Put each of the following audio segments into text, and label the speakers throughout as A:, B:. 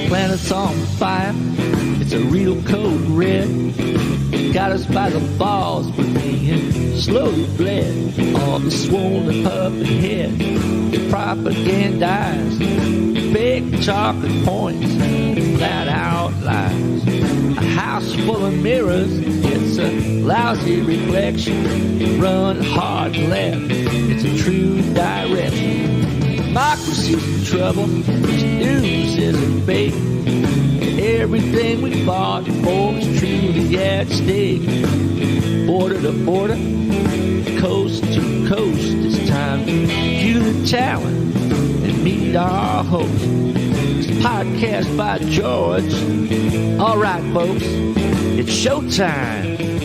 A: planet's on fire. It's a real code red. Got us by the balls, but being slowly bled. All the swollen puppet head, the propagandized. Big chocolate points, flat outlines. A house full of mirrors, it's a lousy reflection. Run hard left, it's a true direction. Democracy's in trouble, this news isn't fake. Everything we fought for is truly at stake. Border to border, coast to coast, it's time to view the talent and meet our host. It's Podcast by George. All right, folks, it's showtime.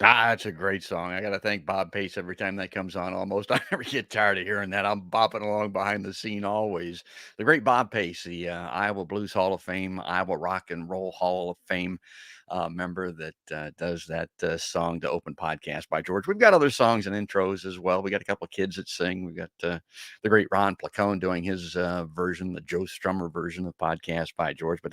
B: That's a great song. I got to thank Bob Pace every time that comes on. Almost, I never get tired of hearing that. I'm bopping along behind the scene always. The great Bob Pace, the Iowa Blues Hall of Fame, Iowa Rock and Roll Hall of Fame member that does that song to open Podcast by George. We've got other songs and intros as well. We got a couple of kids that sing. We got the great Ron Placone doing his version, the Joe Strummer version of Podcast by George. But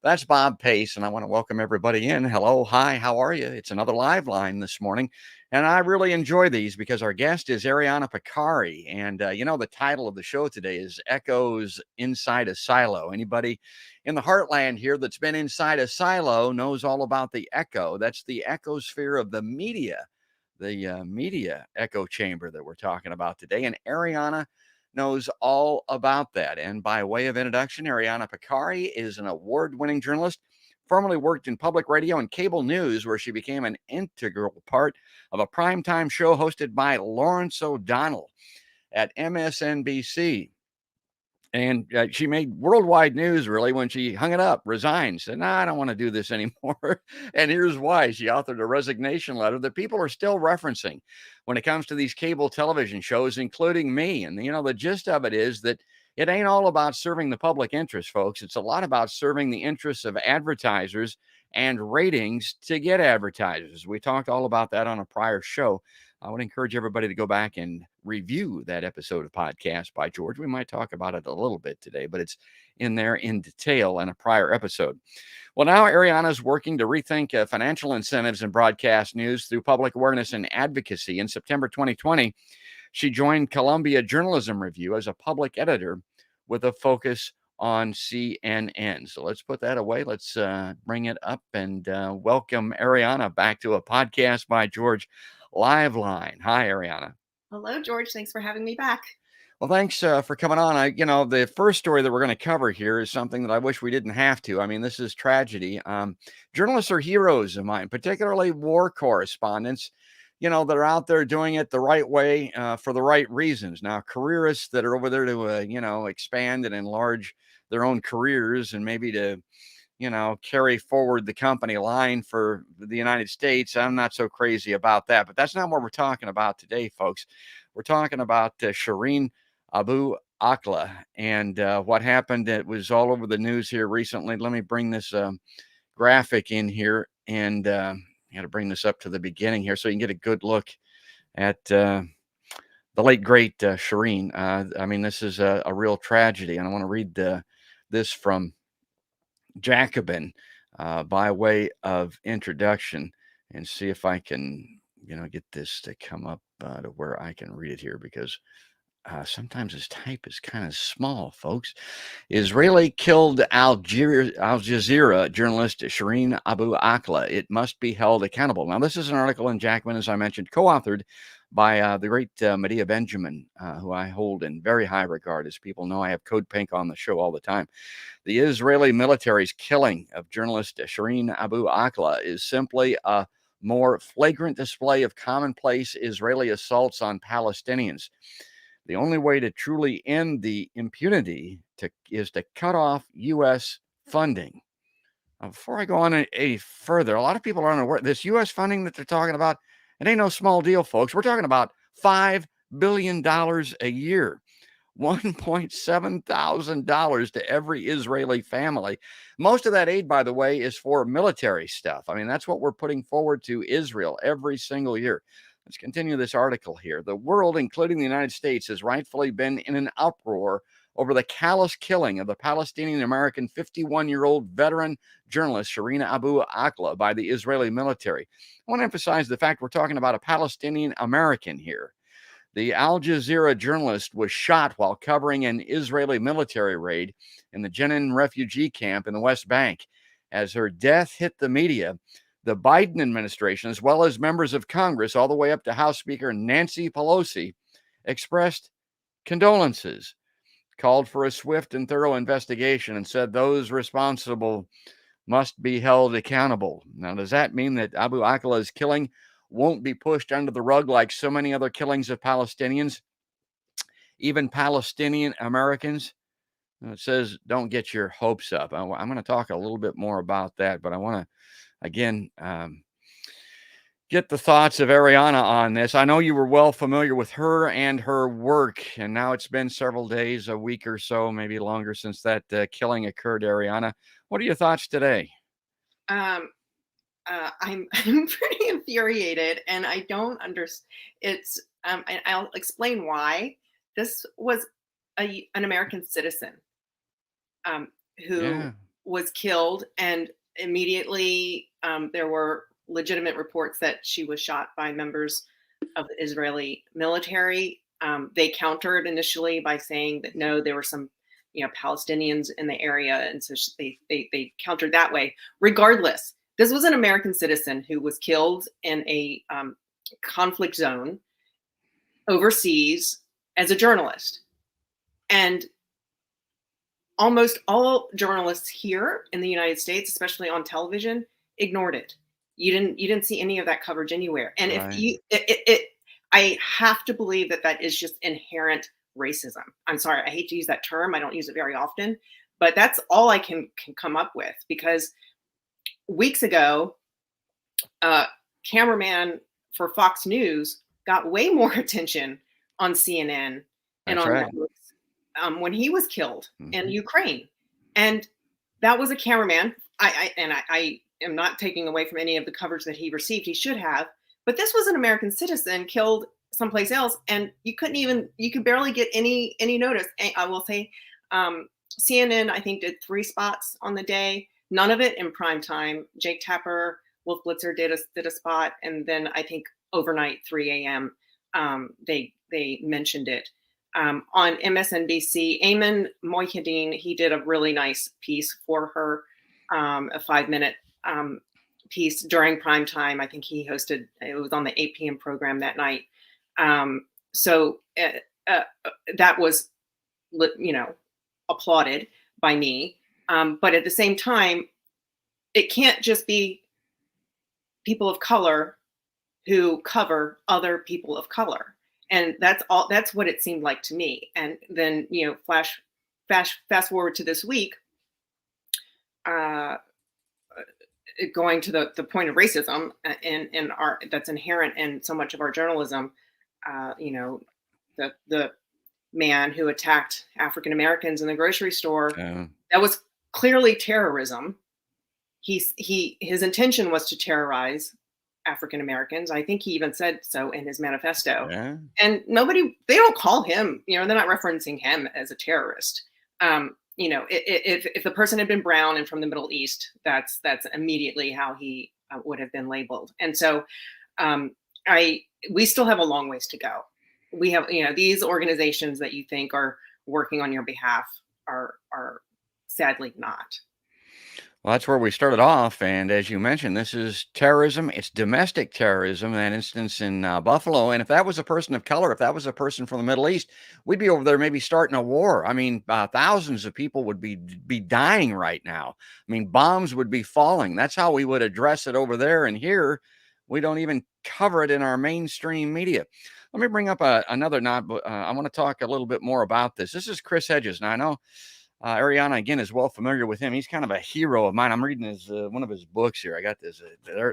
B: that's Bob Pace, and I want to welcome everybody in. Hello, hi, how are you? It's another live line this morning, and I really enjoy these because our guest is Ariana Pekary, and the title of the show today is Echoes Inside a Silo. Anybody in the heartland here that's been inside a silo knows all about the echo. That's the echosphere of the media echo chamber that we're talking about today, and Ariana knows all about that. And by way of introduction, Ariana Pekary is an award-winning journalist, formerly worked in public radio and cable news, where she became an integral part of a primetime show hosted by Lawrence O'Donnell at MSNBC. And she made worldwide news, really, when she hung it up, resigned, said, "Nah, I don't want to do this anymore." And here's why. She authored a resignation letter that people are still referencing when it comes to these cable television shows, including me. And, the gist of it is that it ain't all about serving the public interest, folks. It's a lot about serving the interests of advertisers and ratings to get advertisers. We talked all about that on a prior show. I would encourage everybody to go back and review that episode of Podcast by George. We might talk about it a little bit today, but it's in there in detail in a prior episode. Well, now Ariana is working to rethink financial incentives in broadcast news through public awareness and advocacy. In September 2020, she joined Columbia Journalism Review as a public editor with a focus on CNN. So let's put that away. Let's bring it up and welcome Ariana back to a Podcast by George LiveLine. Hi, Ariana.
C: Hello, George. Thanks for having me back.
B: Well, thanks for coming on. The first story that we're going to cover here is something that I wish we didn't have to. I mean, this is tragedy. Journalists are heroes of mine, particularly war correspondents, that are out there doing it the right way for the right reasons. Now, careerists that are over there to, expand and enlarge their own careers and maybe to carry forward the company line for the United States. I'm not so crazy about that, but that's not what we're talking about today, folks. We're talking about Shireen Abu Akleh and what happened. It was all over the news here recently. Let me bring this graphic in here, and I got to bring this up to the beginning here so you can get a good look at the late, great Shireen. I mean, this is a real tragedy, and I want to read this from Jacobin by way of introduction and see if I can, get this to come up to where I can read it here, because sometimes this type is kind of small, folks. Israeli killed Al Jazeera journalist Shireen Abu Akleh. It must be held accountable. Now, this is an article in Jacobin, as I mentioned, co-authored by the great Medea Benjamin, who I hold in very high regard. As people know, I have Code Pink on the show all the time. The Israeli military's killing of journalist Shireen Abu Akleh is simply a more flagrant display of commonplace Israeli assaults on Palestinians. The only way to truly end the impunity is to cut off U.S. funding. Now, before I go on any further, a lot of people aren't aware this U.S. funding that they're talking about. It ain't no small deal, folks. We're talking about $5 billion a year. $1,700 to every Israeli family. Most of that aid, by the way, is for military stuff. I mean, that's what we're putting forward to Israel every single year. Let's continue this article here. The world, including the United States, has rightfully been in an uproar over the callous killing of the Palestinian-American 51-year-old veteran journalist Shireen Abu Akleh by the Israeli military. I want to emphasize the fact we're talking about a Palestinian-American here. The Al Jazeera journalist was shot while covering an Israeli military raid in the Jenin refugee camp in the West Bank. As her death hit the media, the Biden administration, as well as members of Congress, all the way up to House Speaker Nancy Pelosi, expressed condolences, called for a swift and thorough investigation, and said those responsible must be held accountable. Now, does that mean that Abu Akleh's killing won't be pushed under the rug like so many other killings of Palestinians, even Palestinian Americans? It says don't get your hopes up. I'm going to talk a little bit more about that, but I want to, again, get the thoughts of Ariana on this. I know you were well familiar with her and her work, and now it's been several days, a week or so, maybe longer since that killing occurred, Ariana. What are your thoughts today?
C: I'm pretty infuriated, and I don't understand. It's and I'll explain why. This was an American citizen who was killed, and immediately there were legitimate reports that she was shot by members of the Israeli military. They countered initially by saying that no, there were some Palestinians in the area, and so they countered that way. Regardless, this was an American citizen who was killed in a conflict zone overseas as a journalist. And almost all journalists here in the United States, especially on television, ignored it. You didn't see any of that coverage anywhere. And
B: Right.
C: I have to believe that is just inherent racism. I'm sorry, I hate to use that term. I don't use it very often, but that's all I can come up with, because weeks ago, cameraman for Fox News got way more attention on CNN and
B: That's
C: on
B: right.
C: Netflix when he was killed in Ukraine. And that was a cameraman. I am not taking away from any of the coverage that he received. He should have. But this was an American citizen killed someplace else, and you could barely get any notice. I will say CNN, I think, did 3 spots on the day. None of it in prime time. Jake Tapper, Wolf Blitzer did a spot, and then I think overnight 3 a.m. They mentioned it. On MSNBC, Ayman Mohyeddin, he did a really nice piece for her, a 5-minute piece during prime time. I think he hosted, it was on the 8 p.m. program that night. So that was, applauded by me. But at the same time, it can't just be people of color who cover other people of color. And that's what it seemed like to me. And then, fast forward to this week, going to the point of racism and that's inherent in so much of our journalism. The man who attacked African Americans in the grocery store, that was clearly terrorism. His intention was to terrorize African Americans. I think he even said so in his manifesto.
B: Yeah.
C: And they don't call him, they're not referencing him as a terrorist. If the person had been brown and from the Middle East, that's immediately how he would have been labeled. And so we still have a long ways to go. We have, these organizations that you think are working on your behalf are sadly not.
B: Well, that's where we started off. And as you mentioned, this is terrorism. It's domestic terrorism, in that instance in Buffalo. And if that was a person of color, if that was a person from the Middle East, we'd be over there maybe starting a war. I mean, thousands of people would be dying right now. I mean, bombs would be falling. That's how we would address it over there. And here, we don't even cover it in our mainstream media. Let me bring up another knot. I want to talk a little bit more about this. This is Chris Hedges. Now, I know Ariana, again, is well familiar with him. He's kind of a hero of mine. I'm reading one of his books here. I got this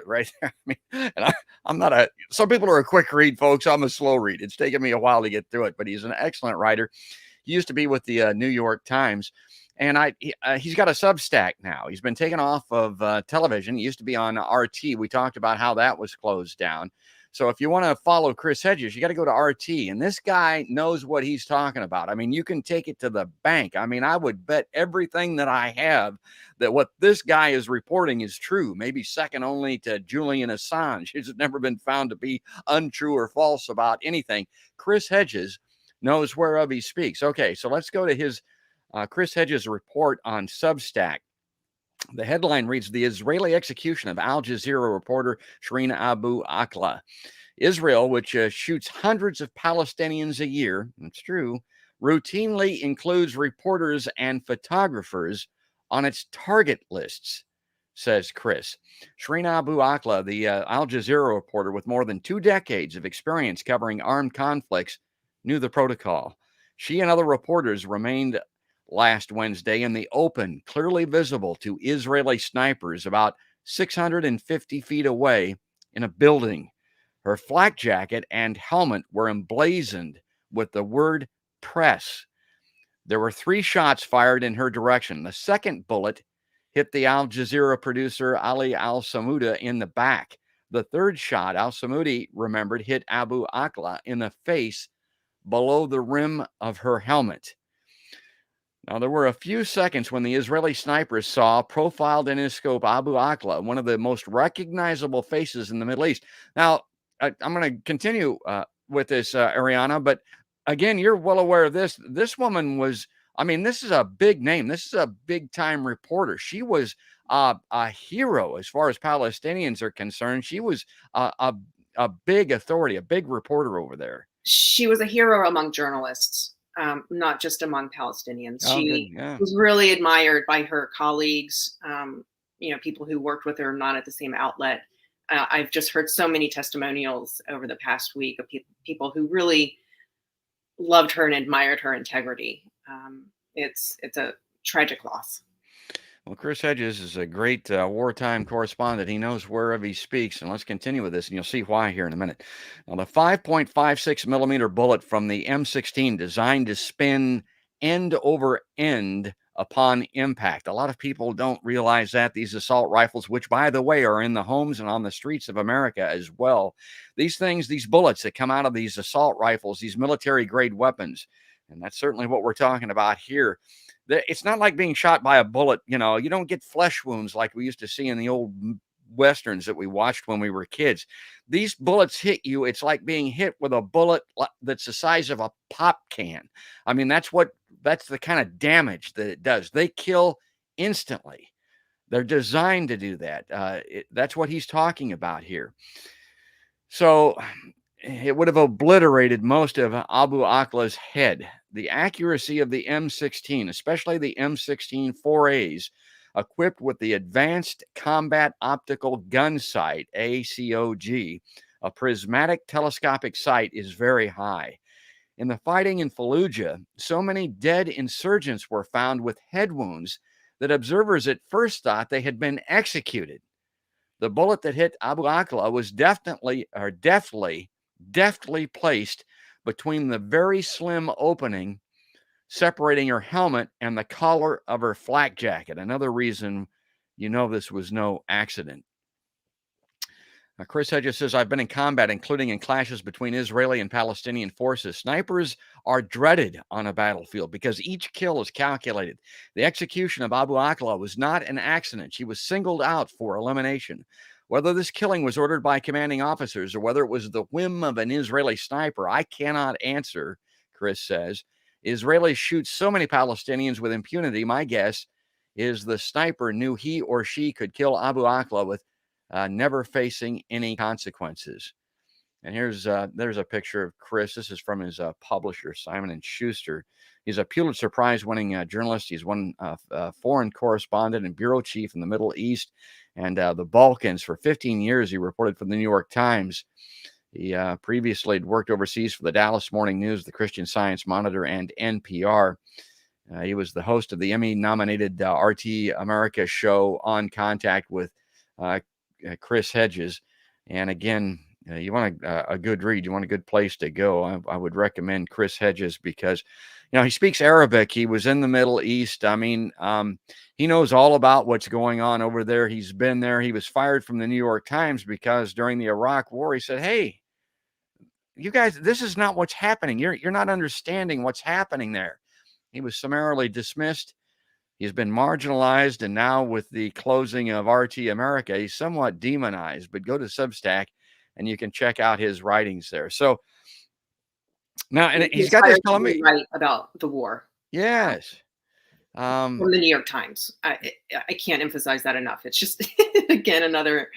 B: right there. I mean, and I'm not some people are a quick read, folks. I'm a slow read. It's taken me a while to get through it, but he's an excellent writer. He used to be with the New York Times. And he's got a Substack now. He's been taken off of television. He used to be on RT. We talked about how that was closed down. So if you want to follow Chris Hedges, you got to go to RT. And this guy knows what he's talking about. I mean, you can take it to the bank. I mean, I would bet everything that I have that what this guy is reporting is true, maybe second only to Julian Assange, who's never been found to be untrue or false about anything. Chris Hedges knows whereof he speaks. Okay, so let's go to his Chris Hedges' report on Substack. The headline reads, the Israeli execution of Al Jazeera reporter Shireen Abu Akleh. Israel, which shoots hundreds of Palestinians a year, that's true, routinely includes reporters and photographers on its target lists, says Chris. Shireen Abu Akleh, the Al Jazeera reporter with more than 2 decades of experience covering armed conflicts, knew the protocol. She and other reporters remained last Wednesday in the open, clearly visible to Israeli snipers about 650 feet away in a building. Her flak jacket and helmet were emblazoned with the word press. There were 3 shots fired in her direction. The second bullet hit the Al Jazeera producer Ali Al-Samouda in the back. The third shot, Al-Samoudi remembered, hit Abu Akleh in the face below the rim of her helmet. Now, there were a few seconds when the Israeli snipers saw, profiled in his scope, Abu Akleh, one of the most recognizable faces in the Middle East. Now, I'm going to continue with this, Ariana, but again, you're well aware of this. This woman was, I mean, this is a big name. This is a big-time reporter. She was a hero as far as Palestinians are concerned. She was a big authority, a big reporter over there.
C: She was a hero among journalists. Not just among Palestinians. She was really admired by her colleagues, people who worked with her, not at the same outlet. I've just heard so many testimonials over the past week of people who really loved her and admired her integrity. It's a tragic loss.
B: Well, Chris Hedges is a great wartime correspondent. He knows wherever he speaks. And let's continue with this, and you'll see why here in a minute. Now, the 5.56 millimeter bullet from the M16 designed to spin end over end upon impact. A lot of people don't realize that these assault rifles, which, by the way, are in the homes and on the streets of America as well. These things, these bullets that come out of these assault rifles, these military-grade weapons, and that's certainly what we're talking about here. It's not like being shot by a bullet. You don't get flesh wounds like we used to see in the old Westerns that we watched when we were kids. These bullets hit you. It's like being hit with a bullet that's the size of a pop can. I mean, that's the kind of damage that it does. They kill instantly. They're designed to do that. That's what he's talking about here. So it would have obliterated most of Abu Akleh's head. The accuracy of the M16, especially the M16 4As, equipped with the Advanced Combat Optical Gun Sight, ACOG, a prismatic telescopic sight, is very high. In the fighting in Fallujah, so many dead insurgents were found with head wounds that observers at first thought they had been executed. The bullet that hit Abu Akleh was deftly placed between the very slim opening separating her helmet and the collar of her flak jacket. Another reason this was no accident. Chris Hedges says, I've been in combat, including in clashes between Israeli and Palestinian forces. Snipers are dreaded on a battlefield because each kill is calculated. The execution of Abu Akleh was not an accident. She was singled out for elimination. Whether this killing was ordered by commanding officers or whether it was the whim of an Israeli sniper, I cannot answer, Chris says. Israelis shoot so many Palestinians with impunity. My guess is the sniper knew he or she could kill Abu Akleh with never facing any consequences. And there's a picture of Chris. This is from his publisher, Simon & Schuster. He's a Pulitzer Prize-winning journalist. He's one foreign correspondent and bureau chief in the Middle East and the Balkans. For 15 years, he reported for the New York Times. He previously had worked overseas for the Dallas Morning News, the Christian Science Monitor, and NPR. He was the host of the Emmy-nominated RT America show On Contact with Chris Hedges. And again, you want a good read, you want a good place to go, I would recommend Chris Hedges because, he speaks Arabic. He was in the Middle East. I mean, he knows all about what's going on over there. He's been there. He was fired from the New York Times because during the Iraq War, he said, "Hey, you guys, this is not what's happening. You're not understanding what's happening there." He was summarily dismissed. He's been marginalized, and now with the closing of RT America, he's somewhat demonized. But go to Substack, and you can check out his writings there. So now, and he's got this telling me
C: right about the war.
B: Yes.
C: From the New York Times. I can't emphasize that enough. It's just again another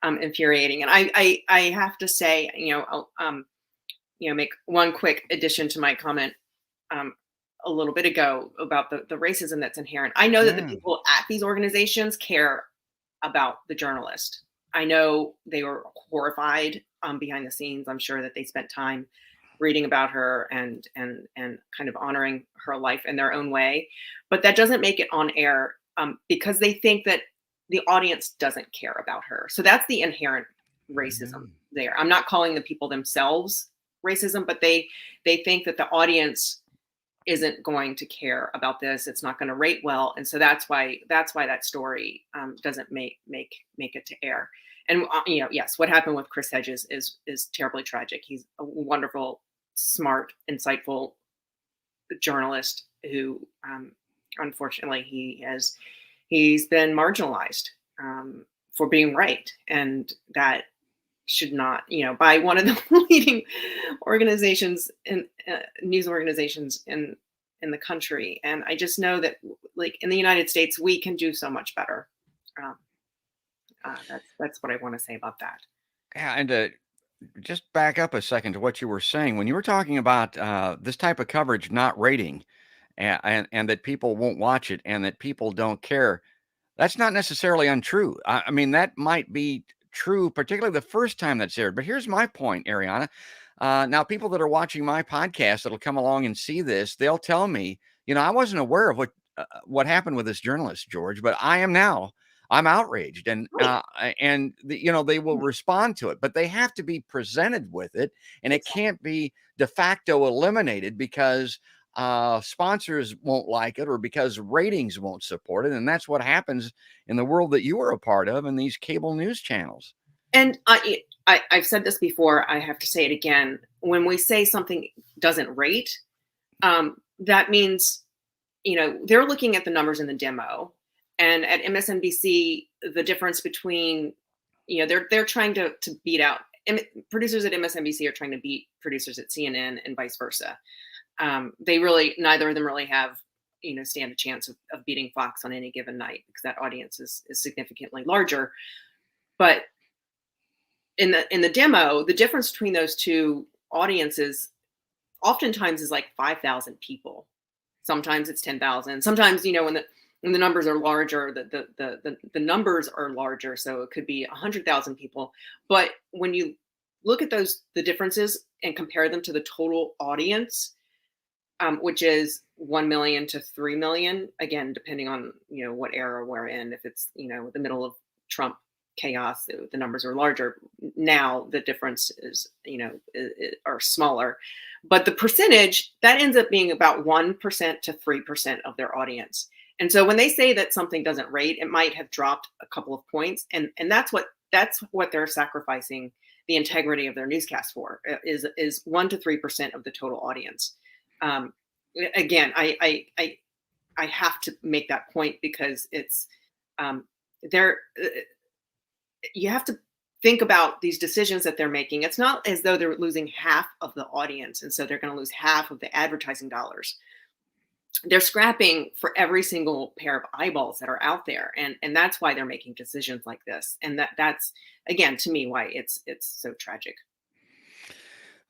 C: infuriating. And I have to say, I'll make one quick addition to my comment a little bit ago about the racism that's inherent. I know that the people at these organizations care about the journalist. I know they were horrified behind the scenes. I'm sure that they spent time reading about her and kind of honoring her life in their own way, but that doesn't make it on air because they think that the audience doesn't care about her. So that's the inherent racism there. I'm not calling the people themselves racism, but they think that the audience isn't going to care about this. It's not going to rate well, and so that's why that story doesn't make it to air. And yes, what happened with Chris Hedges is terribly tragic. He's a wonderful, smart, insightful journalist who, unfortunately, he's been marginalized for being right, and that should not, by one of the leading organizations in news organizations in the country. And I just know that, like in the United States, we can do so much better. That's what I want to say about that.
B: Yeah, and just back up a second to what you were saying when you were talking about this type of coverage not rating, and that people won't watch it and that people don't care. That's not necessarily untrue. I mean, that might be true, particularly the first time that's aired. But here's my point, Ariana. Now, people that are watching my podcast that'll come along and see this, they'll tell me, I wasn't aware of what happened with this journalist, George, but I am now. I'm outraged, and they will respond to it, but they have to be presented with it, and it can't be de facto eliminated because sponsors won't like it or because ratings won't support it. And that's what happens in the world that you are a part of in these cable news channels.
C: And I've said this before, I have to say it again. When we say something doesn't rate, that means, they're looking at the numbers in the demo. And at MSNBC, the difference between, they're trying to beat out, producers at MSNBC are trying to beat producers at CNN and vice versa. Neither of them really have, stand a chance of beating Fox on any given night because that audience is significantly larger. But in the demo, the difference between those two audiences oftentimes is like 5,000 people. Sometimes it's 10,000. Sometimes, when the numbers are larger, the numbers are larger. So it could be 100,000 people. But when you look at the differences and compare them to the total audience, which is 1 million to 3 million, again, depending on, what era we're in. If it's, the middle of Trump chaos, the numbers are larger. Now the difference is, are smaller. But the percentage, that ends up being about 1% to 3% of their audience. And so when they say that something doesn't rate, it might have dropped a couple of points. And that's what they're sacrificing the integrity of their newscast for, is 1 to 3% of the total audience. Again, I have to make that point because it's you have to think about these decisions that they're making. It's not as though they're losing half of the audience, and so they're going to lose half of the advertising dollars. They're scrapping for every single pair of eyeballs that are out there, and that's why they're making decisions like this. And that's again, to me, why it's so tragic.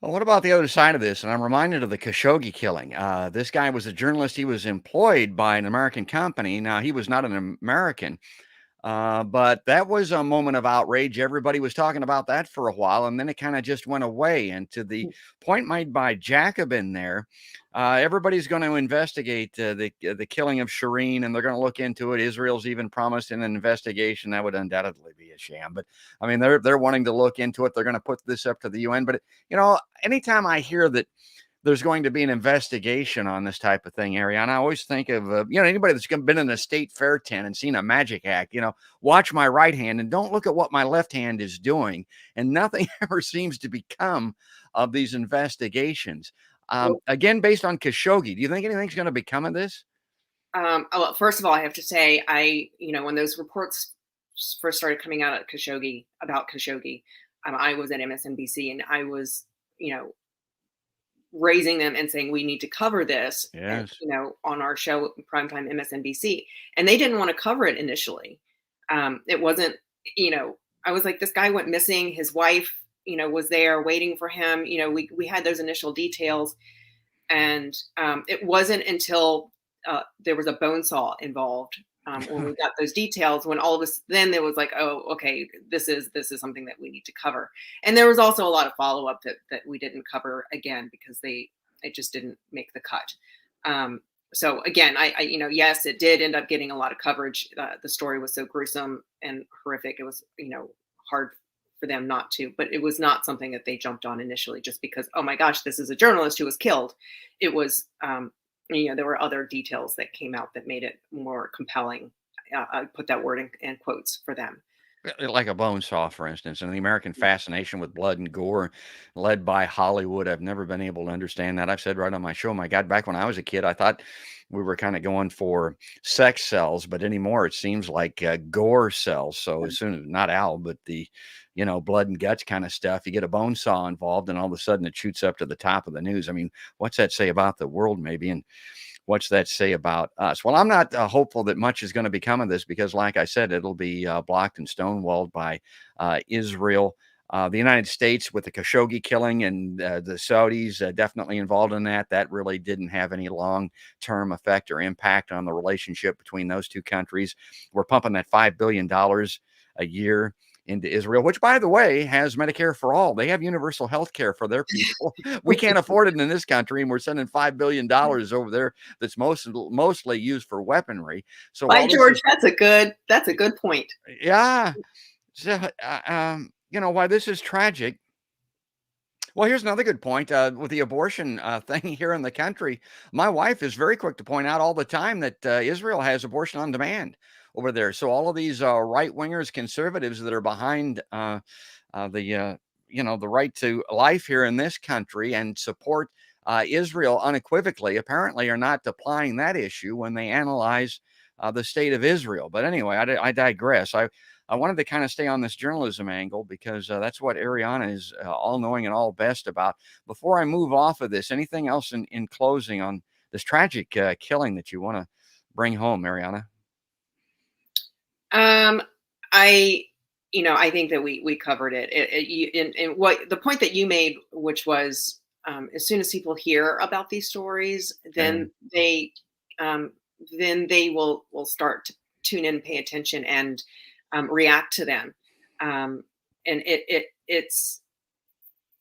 B: Well, what about the other side of this? And I'm reminded of the Khashoggi killing. This guy was a journalist. He was employed by an American company. Now, he was not an American, But that was a moment of outrage. Everybody was talking about that for a while, and then it kind of just went away. And to the point made by Jacobin there, everybody's going to investigate the killing of Shireen, and they're going to look into it. Israel's even promised an investigation that would undoubtedly be a sham. But I mean, they're wanting to look into it. They're going to put this up to the UN. But anytime I hear that there's going to be an investigation on this type of thing, Ariana, I always think of, anybody that's been in a state fair tent and seen a magic act, watch my right hand and don't look at what my left hand is doing. And nothing ever seems to become of these investigations. Again, based on Khashoggi, do you think anything's going to become of this?
C: Well, first of all, I have to say, when those reports first started coming out about Khashoggi, I was at MSNBC and I was, raising them and saying we need to cover this,
B: yes.
C: On our show, Primetime MSNBC, and they didn't want to cover it initially. It wasn't, I was like, this guy went missing. His wife, was there waiting for him. We had those initial details, and it wasn't until there was a bone saw involved when we got those details. When all of us, then it was like, oh, okay, this is something that we need to cover. And there was also a lot of follow up that we didn't cover again because it just didn't make the cut. So again, yes, it did end up getting a lot of coverage. The story was so gruesome and horrific. It was, hard for them not to, but it was not something that they jumped on initially just because, oh my gosh, this is a journalist who was killed. It was, there were other details that came out that made it more compelling. I put that word in quotes for them.
B: Like a bone saw, for instance, and the American fascination with blood and gore led by Hollywood. I've never been able to understand that. I've said right on my show, my God, back when I was a kid, I thought we were kind of going for sex sells, but anymore it seems like gore sells. So as soon as, not Al, but the, blood and guts kind of stuff, you get a bone saw involved and all of a sudden it shoots up to the top of the news. I mean, what's that say about the world maybe? And what's that say about us? Well, I'm not hopeful that much is going to become of this because, like I said, it'll be blocked and stonewalled by Israel. The United States with the Khashoggi killing and the Saudis definitely involved in that. That really didn't have any long-term effect or impact on the relationship between those two countries. We're pumping that $5 billion a year into Israel, which, by the way, has Medicare for all. They have universal health care for their people. We can't afford it in this country, and we're sending $5 billion over there that's mostly used for weaponry. So,
C: by George, that's a good point.
B: Yeah. So, why this is tragic. Well, here's another good point with the abortion thing here in the country. My wife is very quick to point out all the time that Israel has abortion on demand over there. So all of these right-wingers, conservatives that are behind the right to life here in this country and support Israel unequivocally, apparently are not applying that issue when they analyze the state of Israel. But anyway, I digress. I wanted to kind of stay on this journalism angle because that's what Ariana is all knowing and all best about. Before I move off of this, anything else in closing on this tragic killing that you want to bring home, Ariana?
C: I think that we covered it. And what the point that you made, which was as soon as people hear about these stories, then they will start to tune in, pay attention, and react to them. And it's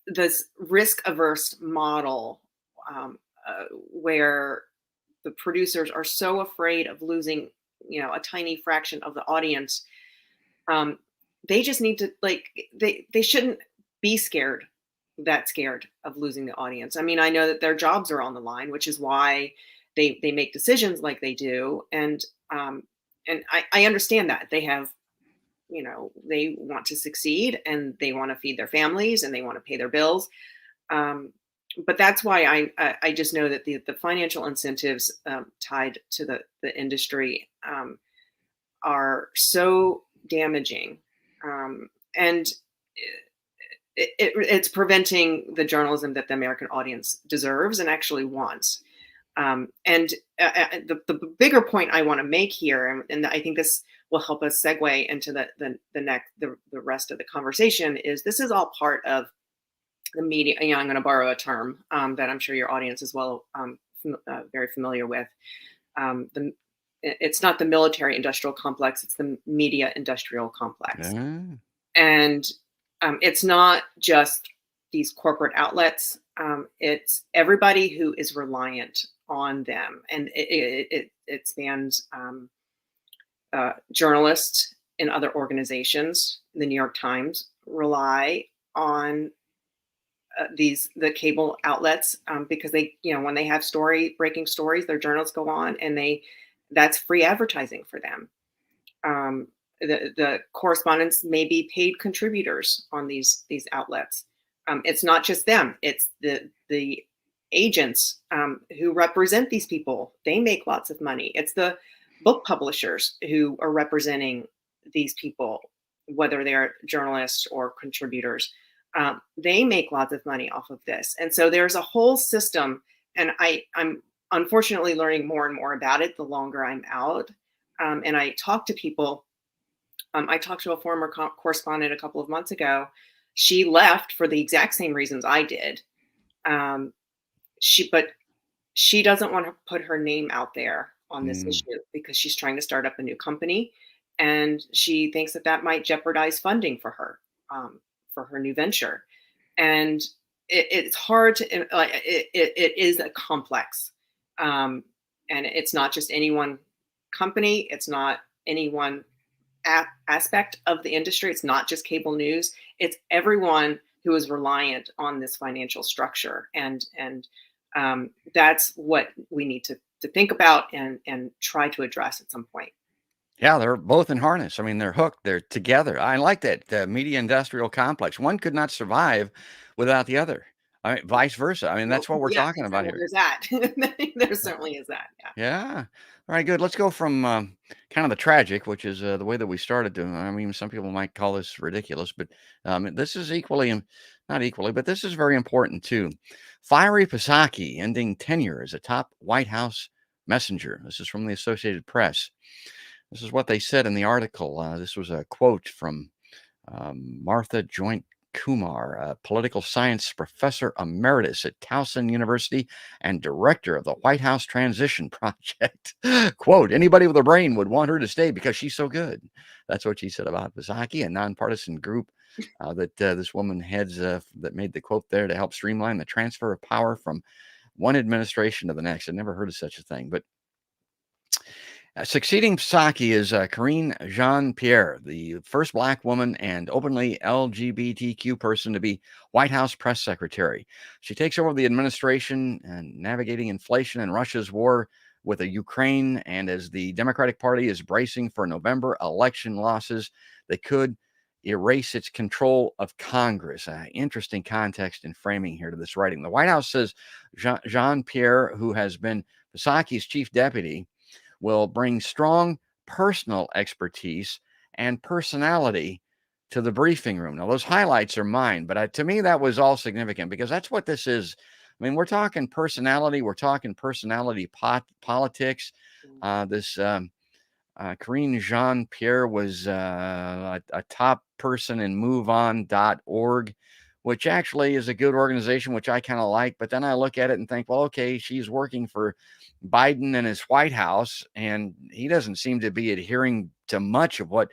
C: this risk-averse model where the producers are so afraid of losing, a tiny fraction of the audience. They just need to they shouldn't be scared of losing the audience. I mean, I know that their jobs are on the line, which is why they make decisions like they do. And I understand that they have, they want to succeed and they want to feed their families and they want to pay their bills. But that's why I just know that the financial incentives tied to the industry are so damaging, and it's preventing the journalism that the American audience deserves and actually wants. And the bigger point I want to make here, and I think this will help us segue into the rest of the conversation, is this is all part of the media. I'm going to borrow a term that I'm sure your audience is very familiar with. it's not the military industrial complex, it's the media industrial complex.
B: Yeah.
C: And it's not just these corporate outlets, it's everybody who is reliant on them. And it spans journalists in other organizations. The New York Times rely on the cable outlets because they, when they have breaking stories, their journalists go on, and that's free advertising for them. The correspondents may be paid contributors on these outlets. It's not just them; it's the agents who represent these people. They make lots of money. It's the book publishers who are representing these people, whether they're journalists or contributors. They make lots of money off of this. And so there's a whole system, and I'm unfortunately learning more and more about it the longer I'm out. And I talk to people. I talked to a former correspondent a couple of months ago. She left for the exact same reasons I did. But she doesn't want to put her name out there on this issue because she's trying to start up a new company, and she thinks that might jeopardize funding for her new venture. And it's hard to, it is a complex, and it's not just any one company. It's not any one aspect of the industry. It's not just cable news. It's everyone who is reliant on this financial structure. And that's what we need to think about and try to address at some point.
B: Yeah, they're both in harness. I mean, they're hooked. They're together. I like that media industrial complex. One could not survive without the other. I mean, vice versa. I mean, that's what we're talking about here.
C: There's that. There certainly is that. Yeah.
B: Yeah. All right, good. Let's go from kind of the tragic, which is the way that we started doing. I mean, some people might call this ridiculous, but this is not equally, but this is very important too. Fiery Psaki ending tenure as a top White House messenger. This is from the Associated Press. This is what they said in the article. This was a quote from Martha Joint Kumar, a political science professor emeritus at Towson University and director of the White House Transition Project. Quote, anybody with a brain would want her to stay because she's so good. That's what she said about Psaki, a nonpartisan group that this woman heads that made the quote there to help streamline the transfer of power from one administration to the next. I'd never heard of such a thing, but succeeding Psaki is Karine Jean-Pierre, the first Black woman and openly LGBTQ person to be White House press secretary. She takes over the administration and navigating inflation and Russia's war with Ukraine, and as the Democratic Party is bracing for November election losses that could erase its control of Congress. Interesting context and framing here to this writing. The White House says Jean-Pierre, who has been Psaki's chief deputy, will bring strong personal expertise and personality to the briefing room. Now, those highlights are mine, but to me, that was all significant because that's what this is. I mean, we're talking personality. We're talking personality politics. This Karine Jean-Pierre was a top person in MoveOn.org, which actually is a good organization, which I kind of like. But then I look at it and think, well, okay, she's working for Biden and his White House, and he doesn't seem to be adhering to much of what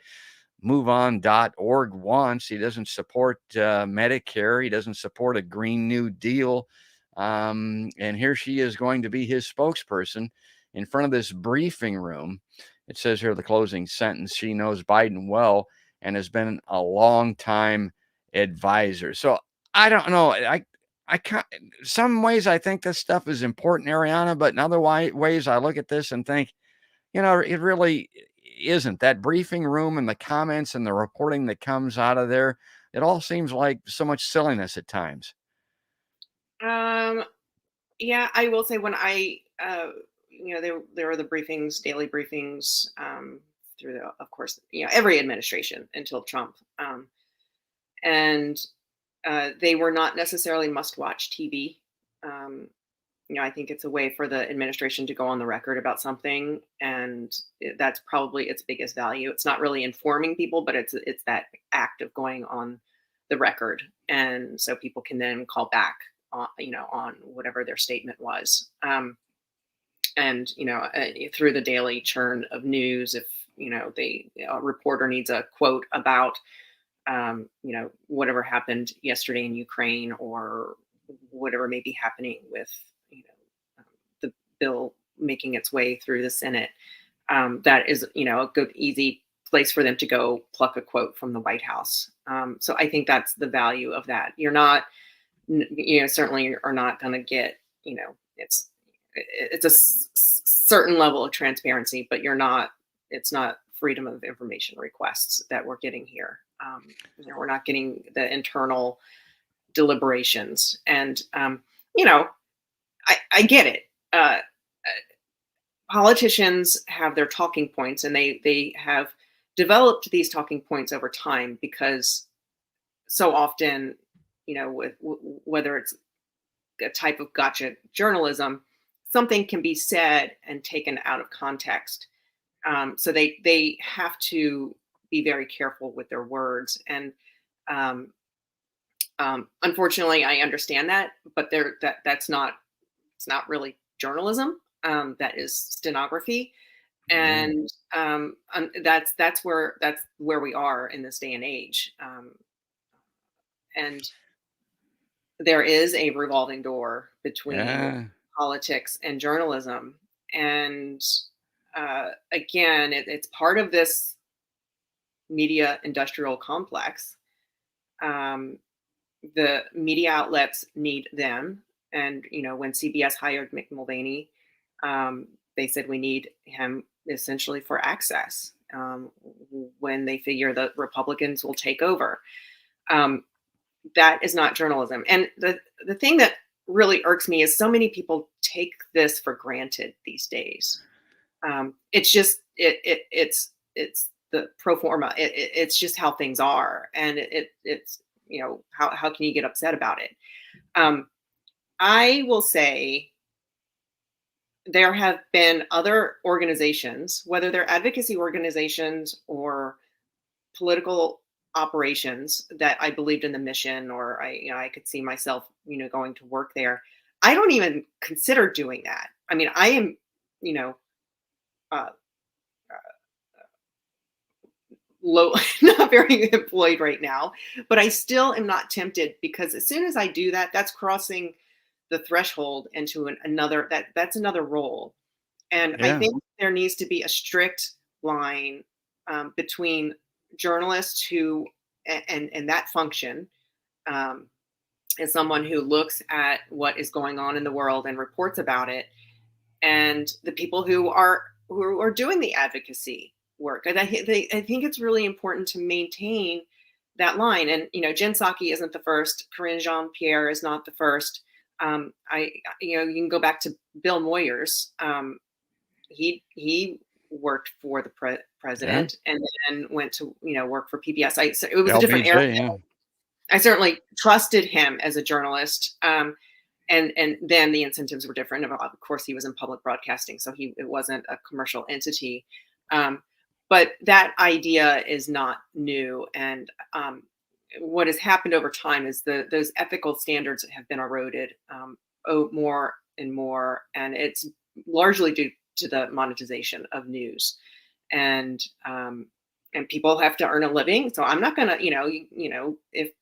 B: MoveOn.org wants. He doesn't support Medicare. He doesn't support a Green New Deal. And here she is going to be his spokesperson in front of this briefing room. It says here, the closing sentence, she knows Biden well and has been a long time advisor. So I don't know. Some ways I think this stuff is important, Ariana, but in other ways I look at this and think, it really isn't. That briefing room and the comments and the reporting that comes out of there, it all seems like so much silliness at times.
C: Yeah, I will say when there were the briefings, daily briefings through of course, every administration until Trump, and they were not necessarily must-watch TV. I think it's a way for the administration to go on the record about something, and that's probably its biggest value. It's not really informing people, but it's that act of going on the record, and so people can then call back on whatever their statement was. And through the daily churn of news, if a reporter needs a quote about whatever happened yesterday in Ukraine, or whatever may be happening with the bill making its way through the Senate, that is a good, easy place for them to go pluck a quote from the White House. So I think that's the value of that. You're not, certainly are not going to get, it's a certain level of transparency, but it's not freedom of information requests that we're getting here. We're not getting the internal deliberations, and I get it. Politicians have their talking points, and they have developed these talking points over time, because so often, whether it's a type of gotcha journalism, something can be said and taken out of context. So they have to be very careful with their words. And unfortunately, I understand that, but it's not really journalism. That is stenography. And that's where we are in this day and age. And there is a revolving door between politics and journalism. And again, it's part of this media industrial complex. The media outlets need them. And, when CBS hired Mick Mulvaney, they said we need him essentially for access, when they figure that Republicans will take over. That is not journalism. And the thing that really irks me is so many people take this for granted these days. It's just it's the pro forma. It's just how things are, and it's how can you get upset about it? I will say there have been other organizations, whether they're advocacy organizations or political operations, that I believed in the mission, or I could see myself going to work there. I don't even consider doing that. I mean, I am low, not very employed right now, but I still am not tempted, because as soon as I do that, that's crossing the threshold into that's another role. And I think there needs to be a strict line between journalists who and that function, as someone who looks at what is going on in the world and reports about it, and the people who are doing the advocacy work. And I think it's really important to maintain that line. And Jen Psaki isn't the first. Corinne Jean-Pierre is not the first. You can go back to Bill Moyers. He worked for the president, and then went to work for PBS. It was a different era. Yeah. I certainly trusted him as a journalist, and then the incentives were different. Of course, he was in public broadcasting, so it wasn't a commercial entity. But that idea is not new, and what has happened over time is those ethical standards have been eroded more and more, and it's largely due to the monetization of news, and people have to earn a living. So I'm not gonna, if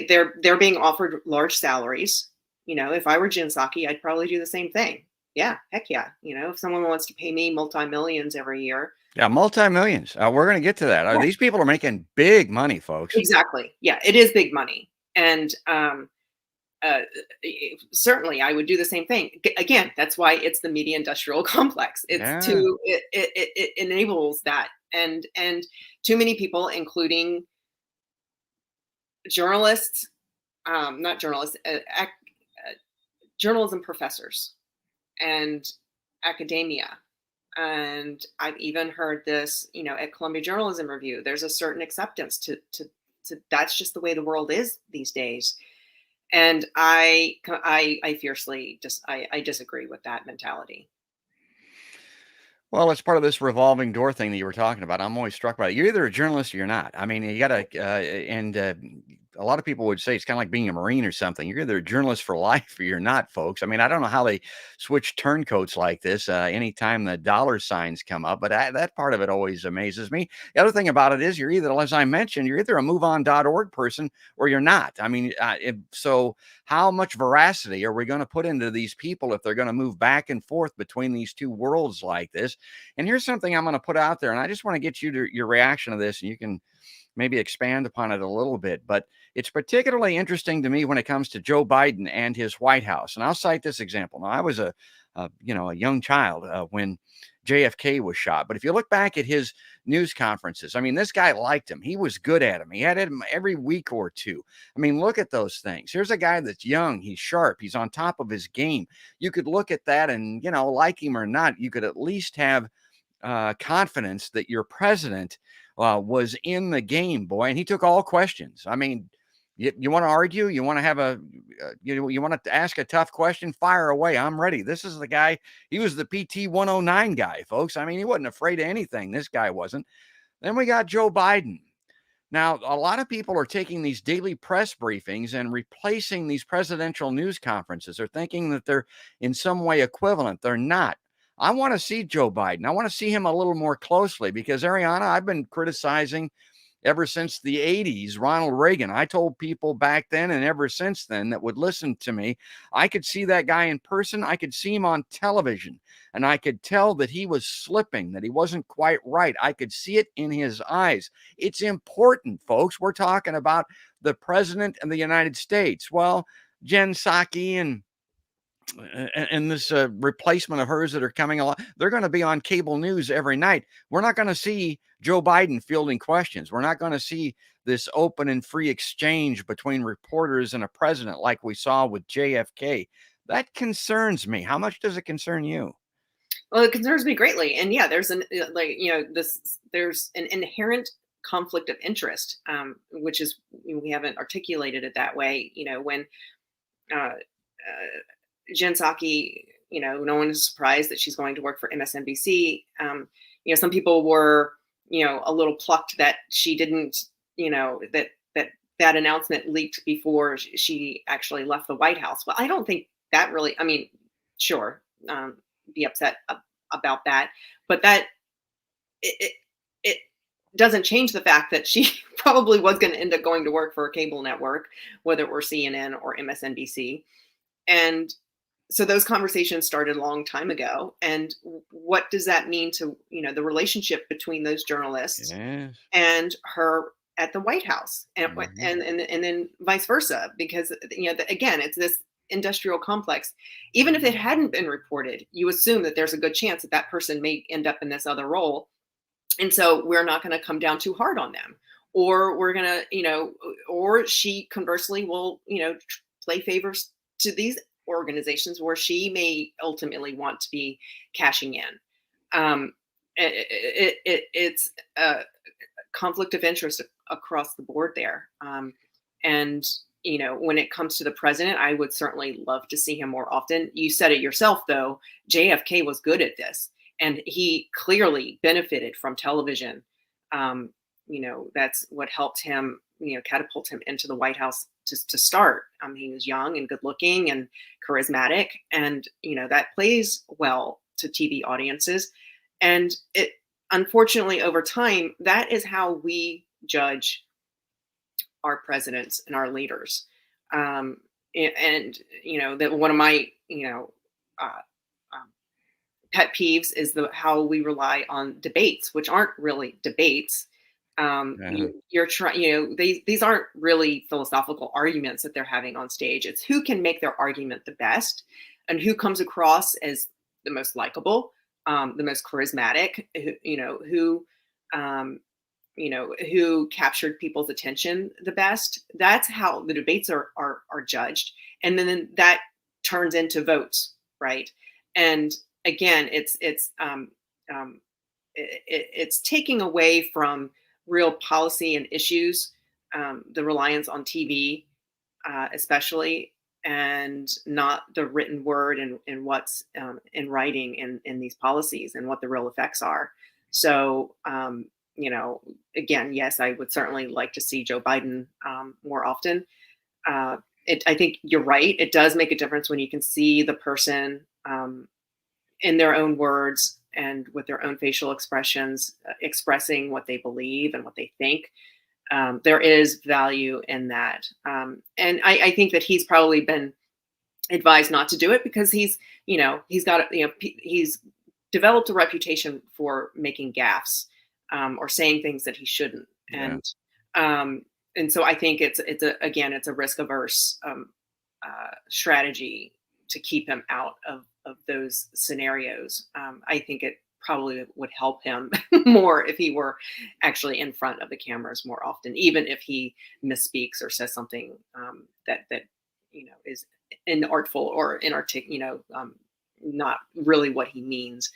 C: they're being offered large salaries, if I were Jen Psaki, I'd probably do the same thing. Yeah, heck yeah. If someone wants to pay me multi-millions every year.
B: Yeah, multi-millions. We're going to get to that. Yeah. These people are making big money, folks.
C: Exactly. Yeah, it is big money. And certainly I would do the same thing. Again, that's why it's the media industrial complex. It's it enables that. And too many people, including journalists, not journalists, journalism professors and academia. And I've even heard this, at Columbia Journalism Review. There's a certain acceptance to that's just the way the world is these days. And I fiercely I disagree with that mentality.
B: Well, it's part of this revolving door thing that you were talking about. I'm always struck by it. You're either a journalist or you're not. I mean, you got to, a lot of people would say it's kind of like being a Marine or something. You're either a journalist for life or you're not, folks. I mean, I don't know how they switch turncoats like this anytime the dollar signs come up, but that part of it always amazes me. The other thing about it is you're either, as I mentioned, you're either a MoveOn.org person or you're not. I mean, so how much veracity are we going to put into these people if they're going to move back and forth between these two worlds like this? And here's something I'm going to put out there, and I just want to get your reaction to this, and you can maybe expand upon it a little bit, but it's particularly interesting to me when it comes to Joe Biden and his White House. And I'll cite this example. Now, I was a young child when JFK was shot. But if you look back at his news conferences, I mean, this guy liked him. He was good at him. He had him every week or two. I mean, look at those things. Here's a guy that's young. He's sharp. He's on top of his game. You could look at that and, like him or not, you could at least have confidence that your president was in the game, boy, and he took all questions. I mean, you want to argue? You want to have you want to ask a tough question? Fire away. I'm ready. This is the guy. He was the PT 109 guy, folks. I mean, he wasn't afraid of anything. This guy wasn't. Then we got Joe Biden. Now, a lot of people are taking these daily press briefings and replacing these presidential news conferences. They're thinking that they're in some way equivalent. They're not. I want to see Joe Biden. I want to see him a little more closely because, Ariana, I've been criticizing ever since the 80s, Ronald Reagan. I told people back then and ever since then that would listen to me, I could see that guy in person. I could see him on television, and I could tell that he was slipping, that he wasn't quite right. I could see it in his eyes. It's important, folks. We're talking about the president of the United States. Well, Jen Psaki and this replacement of hers that are coming along, they're going to be on cable news every night. We're not going to see Joe Biden fielding questions. We're not going to see this open and free exchange between reporters and a president like we saw with JFK. That concerns me. How much does it concern you?
C: Well, it concerns me greatly. And yeah, there's there's an inherent conflict of interest, which is, we haven't articulated it that way. When Jen Psaki, no one is surprised that she's going to work for MSNBC. Some people were, a little plucked that she didn't, that announcement leaked before she actually left the White House. Well, I don't think that really, sure, be upset about that, but that it doesn't change the fact that she probably was going to end up going to work for a cable network, whether it were CNN or MSNBC. And so those conversations started a long time ago. And what does that mean to, the relationship between those journalists and her at the White House and then vice versa? Because, again, it's this industrial complex. Even if it hadn't been reported, you assume that there's a good chance that that person may end up in this other role. And so we're not going to come down too hard on them, or we're going to, or she conversely will, play favors to these organizations where she may ultimately want to be cashing in. It's a conflict of interest across the board there. And, when it comes to the president, I would certainly love to see him more often. You said it yourself, though. JFK was good at this, and he clearly benefited from television. That's what helped him, catapult him into the White House to start. He was young and good looking and charismatic, and that plays well to TV audiences. And it, unfortunately, over time, that is how we judge our presidents and our leaders. That one of my pet peeves is how we rely on debates, which aren't really debates. You're trying, these aren't really philosophical arguments that they're having on stage. It's who can make their argument the best and who comes across as the most likable, the most charismatic, who captured people's attention the best. That's how the debates are judged. And then that turns into votes, right? And again, it's taking away from real policy and issues, the reliance on TV, especially, and not the written word and what's in writing in these policies and what the real effects are. So again, yes, I would certainly like to see Joe Biden more often. I think you're right. It does make a difference when you can see the person in their own words and with their own facial expressions, expressing what they believe and what they think. There is value in that. And I think that he's probably been advised not to do it because he's developed a reputation for making gaffes or saying things that he shouldn't.
B: Yeah.
C: And so I think it's a risk averse strategy to keep him out of those scenarios. I think it probably would help him more if he were actually in front of the cameras more often, even if he misspeaks or says something that is inartful or inarticulate, not really what he means.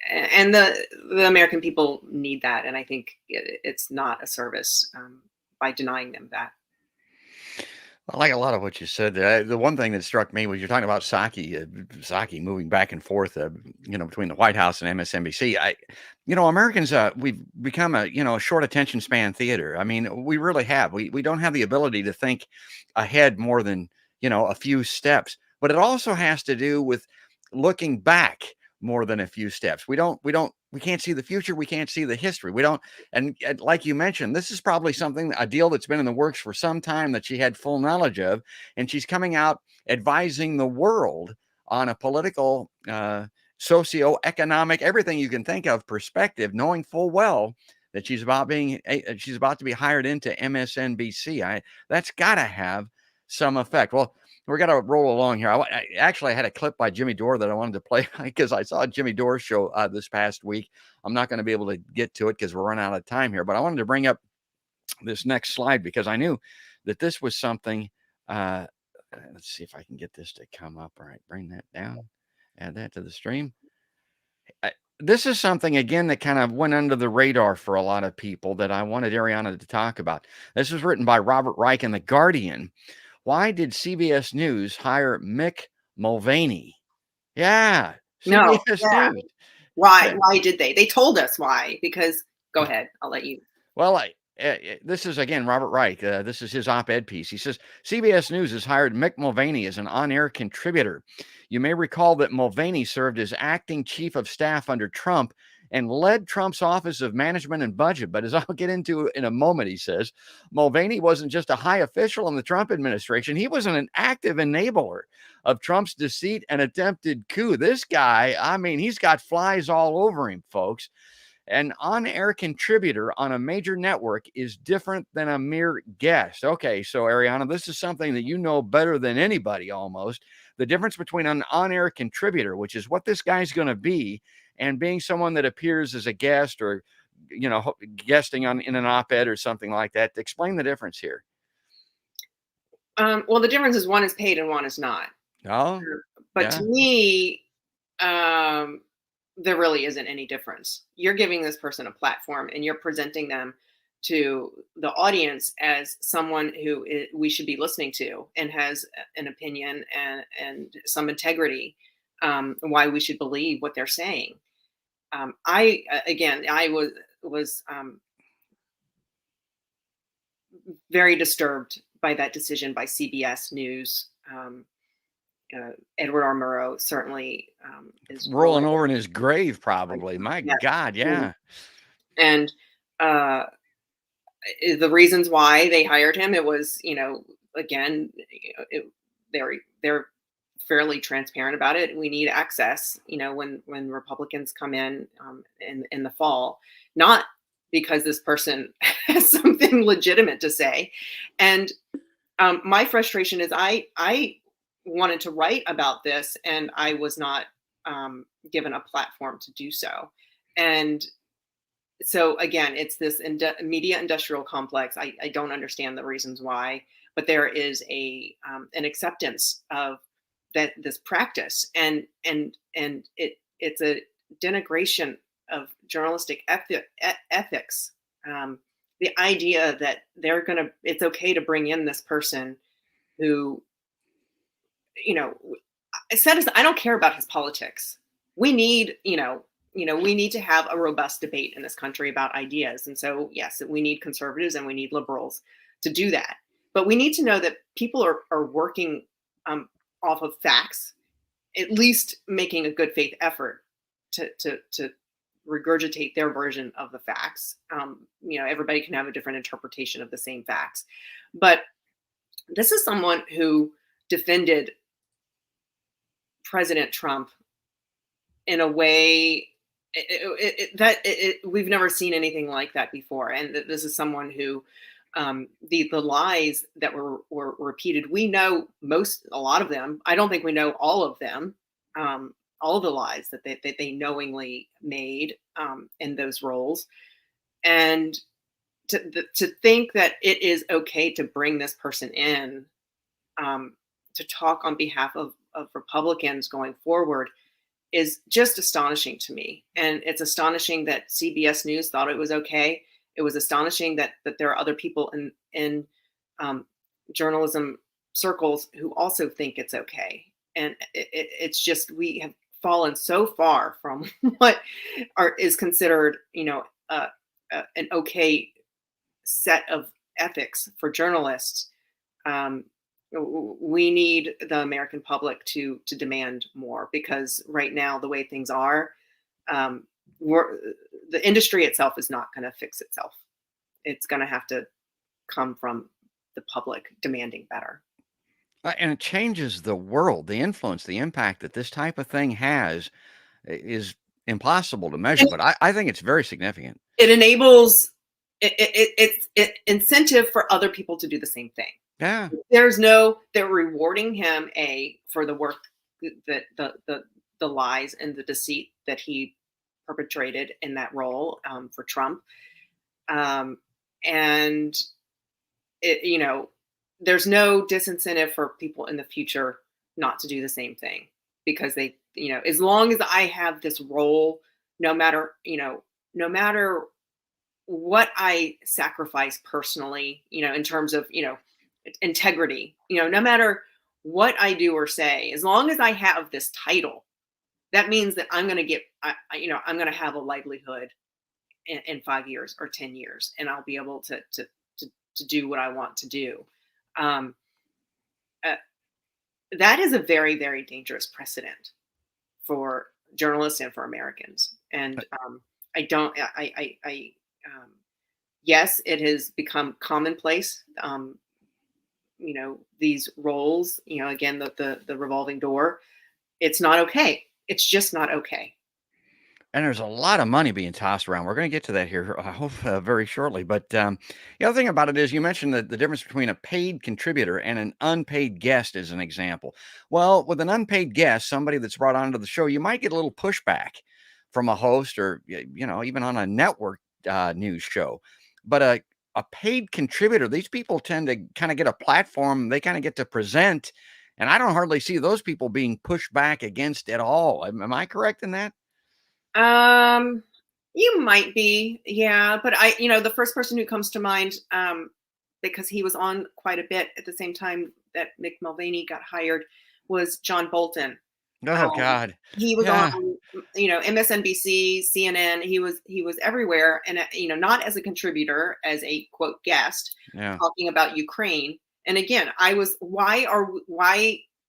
C: And the American people need that, and I think it's not a service by denying them that.
B: I like a lot of what you said there. The one thing that struck me was you're talking about Psaki moving back and forth, between the White House and MSNBC. Americans, we've become a short attention span theater. I mean, we really have. We don't have the ability to think ahead more than, a few steps. But it also has to do with looking back more than a few steps. We can't see the future. We can't see the history. We don't. And like you mentioned, this is probably a deal that's been in the works for some time that she had full knowledge of. And she's coming out advising the world on a political, socioeconomic, everything you can think of perspective, knowing full well that she's about to be hired into MSNBC. That's got to have some effect. Well, we're going to roll along here. I actually had a clip by Jimmy Dore that I wanted to play because I saw Jimmy Dore's show this past week. I'm not going to be able to get to it because we're running out of time here, but I wanted to bring up this next slide because I knew that this was something. Let's see if I can get this to come up. All right, bring that down. Add that to the stream. This is something, again, that kind of went under the radar for a lot of people that I wanted Ariana to talk about. This was written by Robert Reich in The Guardian. Why did CBS News hire Mick Mulvaney? Yeah. CBS News.
C: Why? Yeah. Why did they? They told us why. Because, go ahead. I'll let you.
B: Well, this is, again, Robert Reich. This is his op-ed piece. He says, CBS News has hired Mick Mulvaney as an on-air contributor. You may recall that Mulvaney served as acting chief of staff under Trump and led Trump's Office of Management and Budget. But as I'll get into in a moment, he says, Mulvaney wasn't just a high official in the Trump administration. He was an active enabler of Trump's deceit and attempted coup. This guy, I mean, he's got flies all over him, folks. An on-air contributor on a major network is different than a mere guest. Okay, so Ariana, this is something that you know better than anybody almost. The difference between an on-air contributor, which is what this guy's going to be, and being someone that appears as a guest or, guesting in an op-ed or something like that. Explain the difference here.
C: Well, the difference is one is paid and one is not.
B: Oh,
C: but to me, there really isn't any difference. You're giving this person a platform and you're presenting them to the audience as someone who we should be listening to and has an opinion and some integrity, why we should believe what they're saying. I was very disturbed by that decision by CBS News. Edward R. Murrow certainly is
B: rolling over in his grave, probably. My God, yeah.
C: And the reasons why they hired him, it was, again, they're fairly transparent about it. We need access, when Republicans come in the fall, not because this person has something legitimate to say. And my frustration is I wanted to write about this and I was not given a platform to do so. And so again, it's this media industrial complex. I don't understand the reasons why, but there is an acceptance of this practice, and it's a denigration of journalistic ethics. The idea that it's okay to bring in this person who, I don't care about his politics. We need, we need to have a robust debate in this country about ideas. And so, yes, we need conservatives and we need liberals to do that. But we need to know that people are working off of facts, at least making a good faith effort to regurgitate their version of the facts. Everybody can have a different interpretation of the same facts. But this is someone who defended President Trump in a way we've never seen anything like that before. And this is someone who the lies that were repeated, we know a lot of them. I don't think we know all of them, all of the lies that they knowingly made in those roles. And to think that it is okay to bring this person in to talk on behalf of Republicans going forward is just astonishing to me. And it's astonishing that CBS News thought it was okay. It was astonishing that there are other people in journalism circles who also think it's okay. And it's just, we have fallen so far from what is considered, an okay set of ethics for journalists. We need the American public to demand more, because right now, the way things are, the industry itself is not going to fix itself. It's going to have to come from the public demanding better.
B: And it changes the world. The influence, the impact that this type of thing has is impossible to measure, but I think it's very significant.
C: It enables it's incentive for other people to do the same thing.
B: Yeah.
C: They're rewarding him for the work that the lies and the deceit that he perpetrated in that role for Trump. And there's no disincentive for people in the future not to do the same thing, because they, as long as I have this role, no matter what I sacrifice personally, in terms of, integrity, no matter what I do or say, as long as I have this title, that means that I'm going to I'm going to have a livelihood in 5 years or 10 years, and I'll be able to do what I want to do. That is a very, very dangerous precedent for journalists and for Americans. And yes, it has become commonplace. These roles, again, the revolving door, it's not okay. It's just not okay.
B: And there's a lot of money being tossed around. We're going to get to that here, I hope, very shortly. But the other thing about it is, you mentioned the difference between a paid contributor and an unpaid guest as an example. Well, with an unpaid guest, somebody that's brought onto the show, you might get a little pushback from a host, or, even on a network news show. But a paid contributor, these people tend to kind of get a platform. They kind of get to present. And I don't hardly see those people being pushed back against at all. Am I correct in that?
C: You might be, yeah, but the first person who comes to mind, because he was on quite a bit at the same time that Mick Mulvaney got hired, was John Bolton.
B: Oh God.
C: He was on, MSNBC, CNN, he was everywhere. And, not as a contributor, as a quote guest, talking about Ukraine. And again, why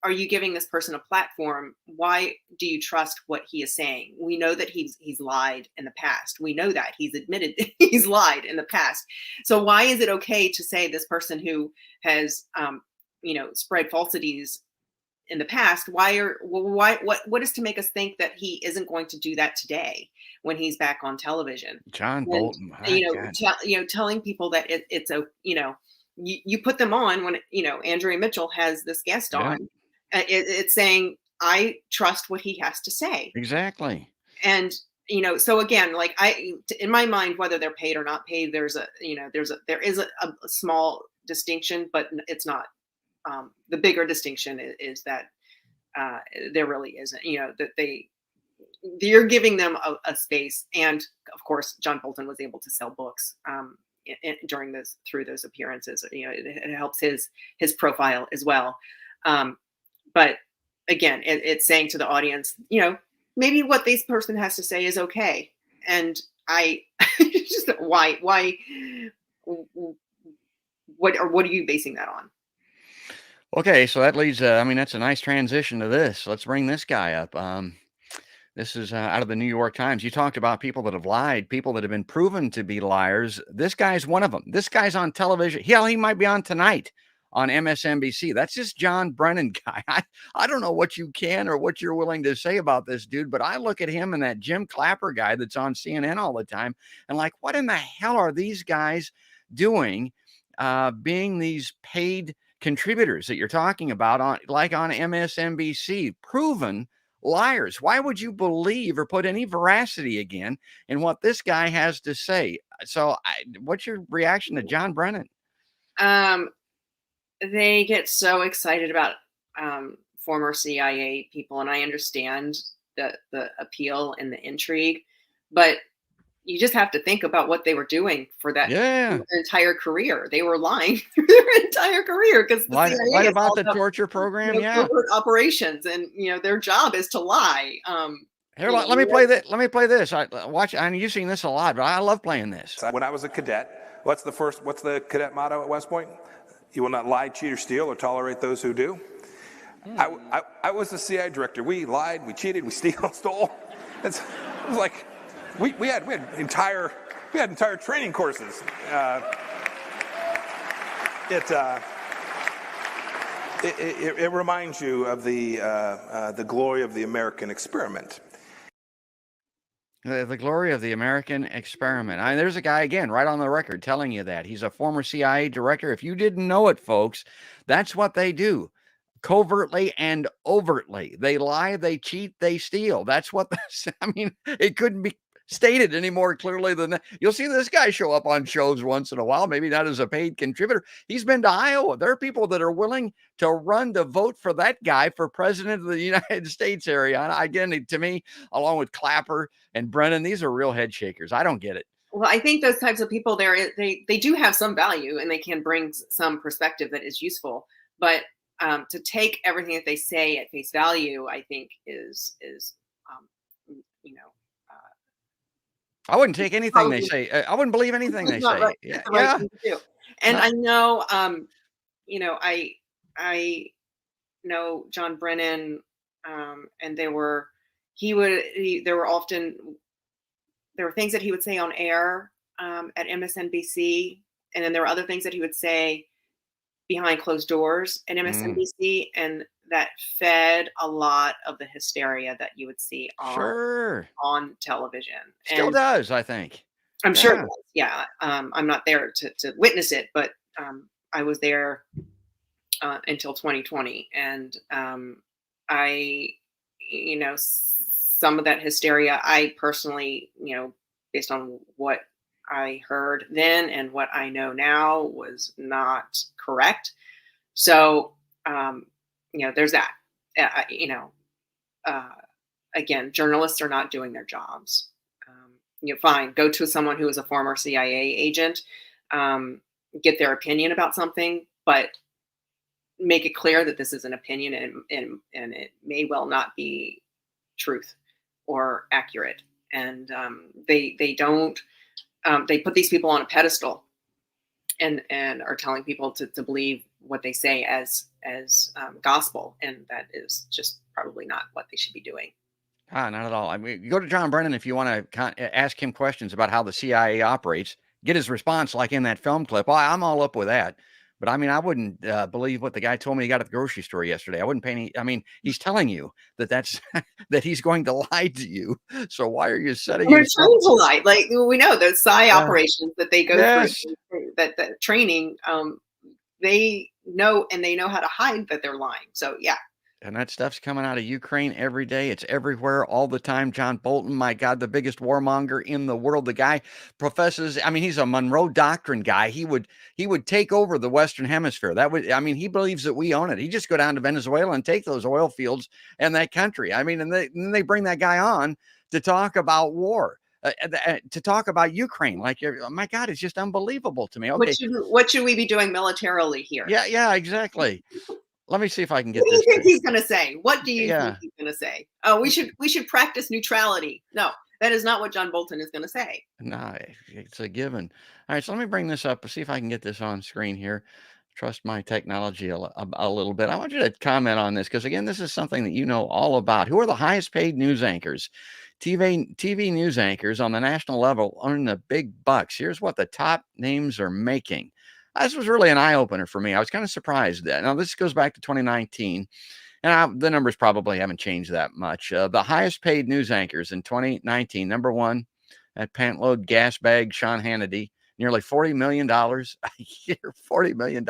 C: are you giving this person a platform? Why do you trust what he is saying? We know that he's lied in the past. We know that he's admitted that he's lied in the past. So why is it okay to say this person who has, spread falsities in the past? What is to make us think that he isn't going to do that today when he's back on television?
B: John Bolton,
C: telling people that it's you put them on when Andrea Mitchell has this guest on. It's saying, I trust what he has to say.
B: Exactly.
C: And, so again, like in my mind, whether they're paid or not paid, there is a small distinction, but it's not, the bigger distinction is that, there really isn't, that you're giving them a space. And of course, John Bolton was able to sell books, through those appearances. It helps his profile as well. But again, it's saying to the audience, maybe what this person has to say is okay. And I just why what are you basing that on?
B: Okay, so that leads. I mean, that's a nice transition to this. Let's bring this guy up. This is out of the New York Times. You talked about people that have lied, people that have been proven to be liars. This guy's one of them. This guy's on television. Hell, he might be on tonight on MSNBC. That's this John Brennan guy. I don't know what you can or what you're willing to say about this dude, but I look at him and that Jim Clapper guy that's on CNN all the time and like, what in the hell are these guys doing being these paid contributors that you're talking about on MSNBC, proven liars? Why would you believe or put any veracity again in what this guy has to say? So what's your reaction to John Brennan?
C: They get so excited about former CIA people, and I understand the appeal and the intrigue, but you just have to think about what they were doing for that their entire career. They were lying through their entire career because
B: what about the torture program?
C: Operations, and their job is to lie.
B: Here, let me play that. Let me play this. I mean, you've seen this a lot, but I love playing this.
D: When I was a cadet, what's the cadet motto at West Point? You will not lie, cheat, or steal, or tolerate those who do. I was the CIA director. We lied, we cheated, we stole. It was like. We had entire training courses. It reminds you of the glory of the American experiment.
B: The glory of the American experiment. I mean, there's a guy again right on the record telling you that he's a former CIA director. If you didn't know it, folks, that's what they do. Covertly and overtly. They lie, they cheat, they steal. That's what I mean, it couldn't be stated any more clearly than that. You'll see this guy show up on shows once in a while, maybe not as a paid contributor. He's been to Iowa. There are people that are willing to run to vote for that guy for president of the United States, Ariana. Again, to me, along with Clapper and Brennan, these are real head shakers. I don't get it.
C: Well, I think those types of people they do have some value and they can bring some perspective that is useful. But to take everything that they say at face value, I think is
B: I wouldn't take anything they say. I wouldn't believe anything they say.
C: Right. Yeah. Right thing to do. And I know, I know John Brennan, and there were things that he would say on air at MSNBC, and then there were other things that he would say behind closed doors at MSNBC, and that fed a lot of the hysteria that you would see on television.
B: Still does, I think.
C: I'm sure it does. Yeah. I'm not there to witness it, but I was there until 2020. And some of that hysteria, I personally, based on what I heard then and what I know now, was not correct. So, there's that. Again, journalists are not doing their jobs. Fine, go to someone who is a former CIA agent, get their opinion about something, but make it clear that this is an opinion and it may well not be truth or accurate. And they don't. They put these people on a pedestal and are telling people to believe what they say as gospel, and that is just probably not what they should be doing.
B: Not at all. I mean, you go to John Brennan if you want to ask him questions about how the CIA operates. Get his response like in that film clip. Well, I'm all up with that. But I mean, I wouldn't believe what the guy told me he got at the grocery store yesterday. I wouldn't pay any. I mean, he's telling you that's that he's going to lie to you. So why are you setting?
C: We're trying to lie. Like we know those PSY operations that they go through, that training. They know, and they know how to hide that they're lying. So yeah.
B: And that stuff's coming out of Ukraine every day. It's everywhere all the time. John Bolton, my God, the biggest warmonger in the world. The guy professes, I mean, he's a Monroe Doctrine guy. He would take over the Western Hemisphere. He believes that we own it. He just go down to Venezuela and take those oil fields and that country. I mean, and then they bring that guy on to talk about war. To talk about Ukraine, like, oh my God, it's just unbelievable to me. Okay,
C: what should we be doing militarily here?
B: Yeah, exactly. let me see if I can get
C: What do you
B: this
C: think
B: straight.
C: he's going to say? What do you think he's going to say? Oh, we should practice neutrality. No, that is not what John Bolton is going to say.
B: No, it's a given. All right, so let me bring this up and see if I can get this on screen here. Trust my technology a little bit. I want you to comment on this because, again, this is something that you know all about. Who are the highest paid news anchors? TV news anchors on the national level earn the big bucks. Here's what the top names are making. This was really an eye-opener for me. I was kind of surprised that. Now, this goes back to 2019. And the numbers probably haven't changed that much. The highest paid news anchors in 2019, number one, at Pantload Gas Bag, Sean Hannity, nearly $40 million a year. $40 million.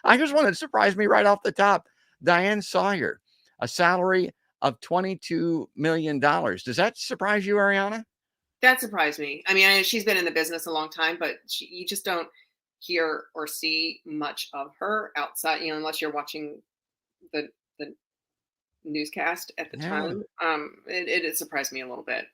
B: I just wanted to surprise me right off the top. Diane Sawyer, a salary of $22 million. Does that surprise you, Ariana?
C: That surprised me. I mean, she's been in the business a long time, but you just don't hear or see much of her outside, unless you're watching the newscast at the time. It surprised me a little bit.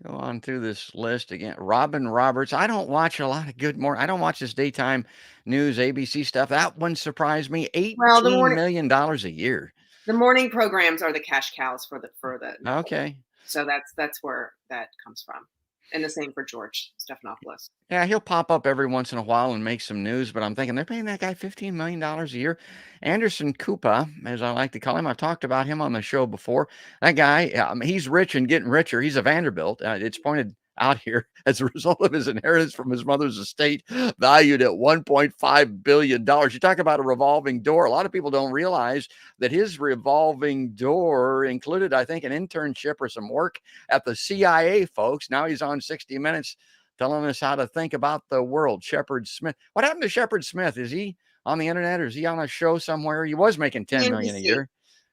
B: Go on through this list again. Robin Roberts. I don't watch a lot of Good Morning. I don't watch this daytime news, ABC stuff. That one surprised me. $18 million a year.
C: The morning programs are the cash cows for the.
B: Okay.
C: So that's where that comes from. And the same for George Stephanopoulos.
B: Yeah, he'll pop up every once in a while and make some news, but I'm thinking they're paying that guy $15 million a year. Anderson Cooper, as I like to call him, I've talked about him on the show before. That guy, he's rich and getting richer. He's a Vanderbilt. It's pointed out here as a result of his inheritance from his mother's estate, valued at $1.5 billion. You talk about a revolving door. A lot of people don't realize that his revolving door included, I think, an internship or some work at the CIA, folks. Now he's on 60 Minutes telling us how to think about the world. Shepard Smith. What happened to Shepard Smith? Is he on the internet or is he on a show somewhere? He was making $10 million a year.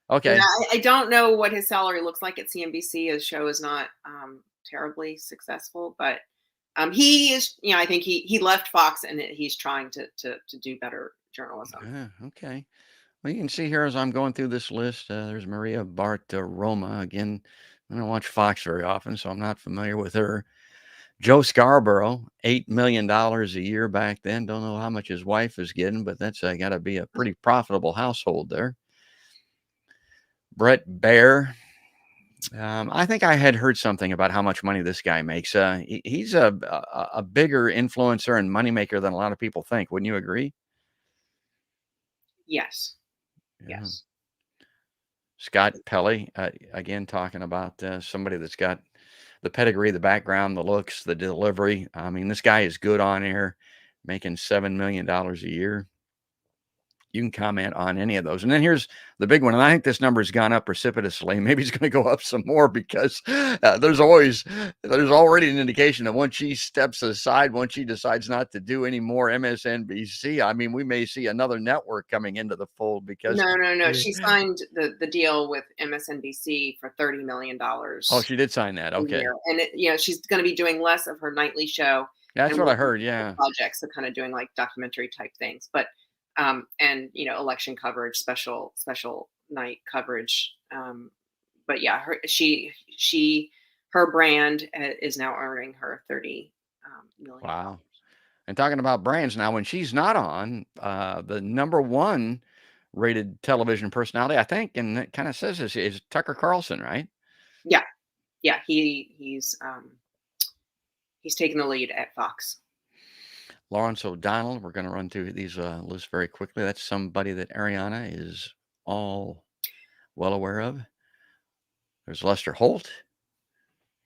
B: Okay.
C: Yeah, I don't know what his salary looks like at CNBC. His show is not terribly successful, but he is, I think he left Fox and he's trying to do better journalism.
B: Okay. Well, you can see here as I'm going through this list, there's Maria Bartiromo. Again, I don't watch Fox very often, so I'm not familiar with her. Joe Scarborough, $8 million a year back then. Don't know how much his wife is getting, but that's got to be a pretty profitable household there. Brett Baer. I think I had heard something about how much money this guy makes. He's a bigger influencer and moneymaker than a lot of people think. Wouldn't you agree?
C: Yes.
B: Yeah.
C: Yes.
B: Scott Pelley, again, talking about somebody that's got the pedigree, the background, the looks, the delivery. I mean, this guy is good on air, making $7 million a year. You can comment on any of those. And then here's the big one. And I think this number has gone up precipitously. Maybe it's going to go up some more because there's already an indication that once she steps aside, once she decides not to do any more MSNBC, I mean, we may see another network coming into the fold because.
C: No. She signed the deal with MSNBC for $30 million.
B: Oh, she did sign that. Okay.
C: And she's going to be doing less of her nightly show.
B: That's what I heard. Yeah.
C: Projects, so kind of doing like documentary type things, but and election coverage, special night coverage. But yeah, her brand is now earning her $30 million.
B: Wow. And talking about brands now, when she's not on, the number one rated television personality, I think, and it kind of says this, is Tucker Carlson, right?
C: Yeah. He's taking the lead at Fox.
B: Lawrence O'Donnell, we're going to run through these lists very quickly. That's somebody that Ariana is all well aware of. There's Lester Holt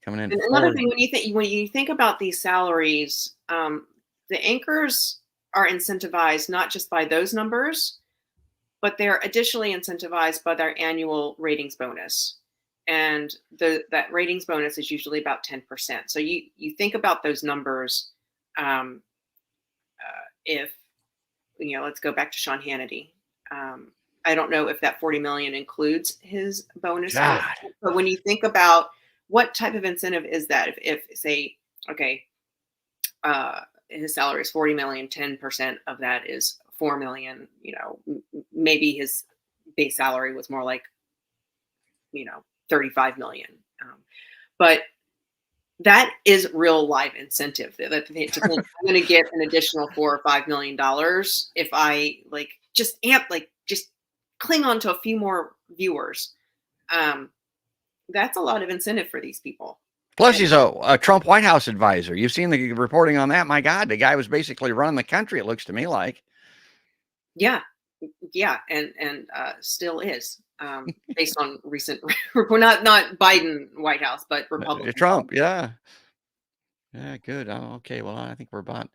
B: coming in.
C: And another thing, when you think about these salaries, the anchors are incentivized not just by those numbers, but they're additionally incentivized by their annual ratings bonus. And that ratings bonus is usually about 10%. So you think about those numbers. If let's go back to Sean Hannity. I don't know if that 40 million includes his bonus, but when you think about what type of incentive is that, if say, okay, his salary is 40 million, 10% of that is 4 million, maybe his base salary was more like, 35 million. But that is real life incentive that I'm going to get an additional $4 or $5 million if I just cling on to a few more viewers. That's a lot of incentive for these people.
B: Plus, he's a Trump White House advisor. You've seen the reporting on that. My God, the guy was basically running the country, it looks to me like.
C: Yeah, and still is, based on recent report. Not Biden White House, but Republican.
B: Trump, yeah, good. Oh, okay, well, I think we're about.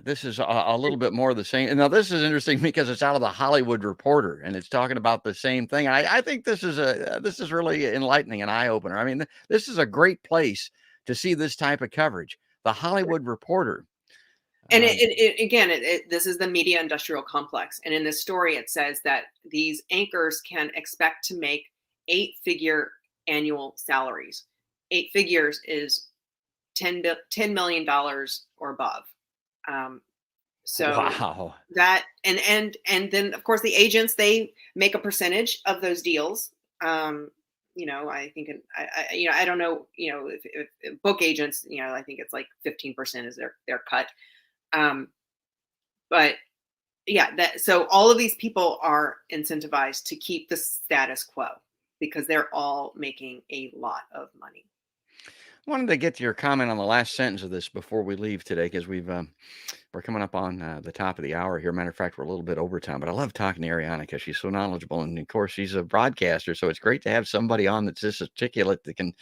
B: This is a little bit more of the same. And now this is interesting because it's out of the Hollywood Reporter, and it's talking about the same thing. I think this is really enlightening, an eye opener. I mean, this is a great place to see this type of coverage. The Hollywood Reporter.
C: And this is the media industrial complex. And in this story, it says that these anchors can expect to make 8-figure annual salaries. 8 figures is $10 million or above. So
B: wow.
C: That and then of course the agents, they make a percentage of those deals. I think I don't know, if book agents, I think it's like 15% is their cut. But yeah, so all of these people are incentivized to keep the status quo because they're all making a lot of money.
B: I wanted to get to your comment on the last sentence of this before we leave today, because we're coming up on the top of the hour here. Matter of fact, we're a little bit over time, but I love talking to Ariana because she's so knowledgeable, and of course she's a broadcaster, so it's great to have somebody on that's this articulate that can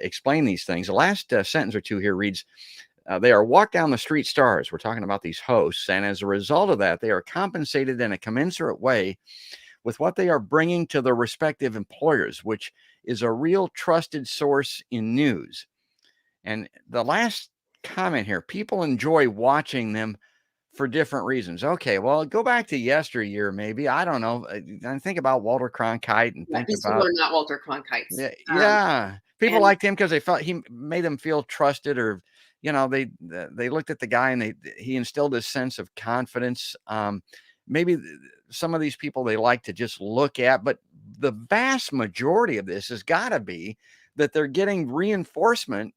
B: explain these things. The last sentence or two here reads, they are walk down the street stars. We're talking about these hosts, and as a result of that, they are compensated in a commensurate way with what they are bringing to their respective employers, which is a real trusted source in news. And the last comment here, people enjoy watching them for different reasons. Okay, well, go back to yesteryear, maybe. I don't know. And think about Walter Cronkite and think
C: these
B: about.
C: People are not Walter Cronkites.
B: Yeah. People liked him because they felt he made them feel trusted, or they looked at the guy and he instilled this sense of confidence. Maybe some of these people they like to just look at, but the vast majority of this has got to be that they're getting reinforcement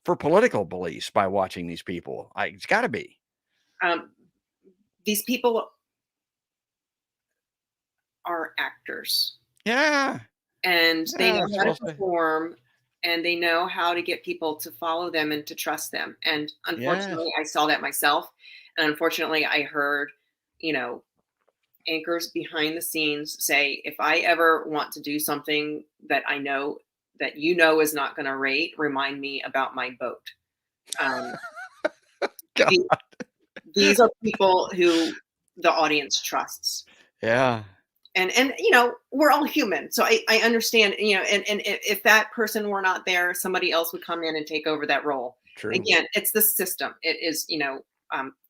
B: for political beliefs by watching these people. It's got to be.
C: These people are actors.
B: Yeah.
C: And they know how to perform, and they know how to get people to follow them and to trust them. And unfortunately, I saw that myself. And unfortunately, I heard, anchors behind the scenes say, if I ever want to do something that I know that is not going to rate, remind me about my boat. These are people who the audience trusts.
B: Yeah.
C: And we're all human. So I understand, and if that person were not there, somebody else would come in and take over that role.
B: True.
C: Again, it's the system. It is,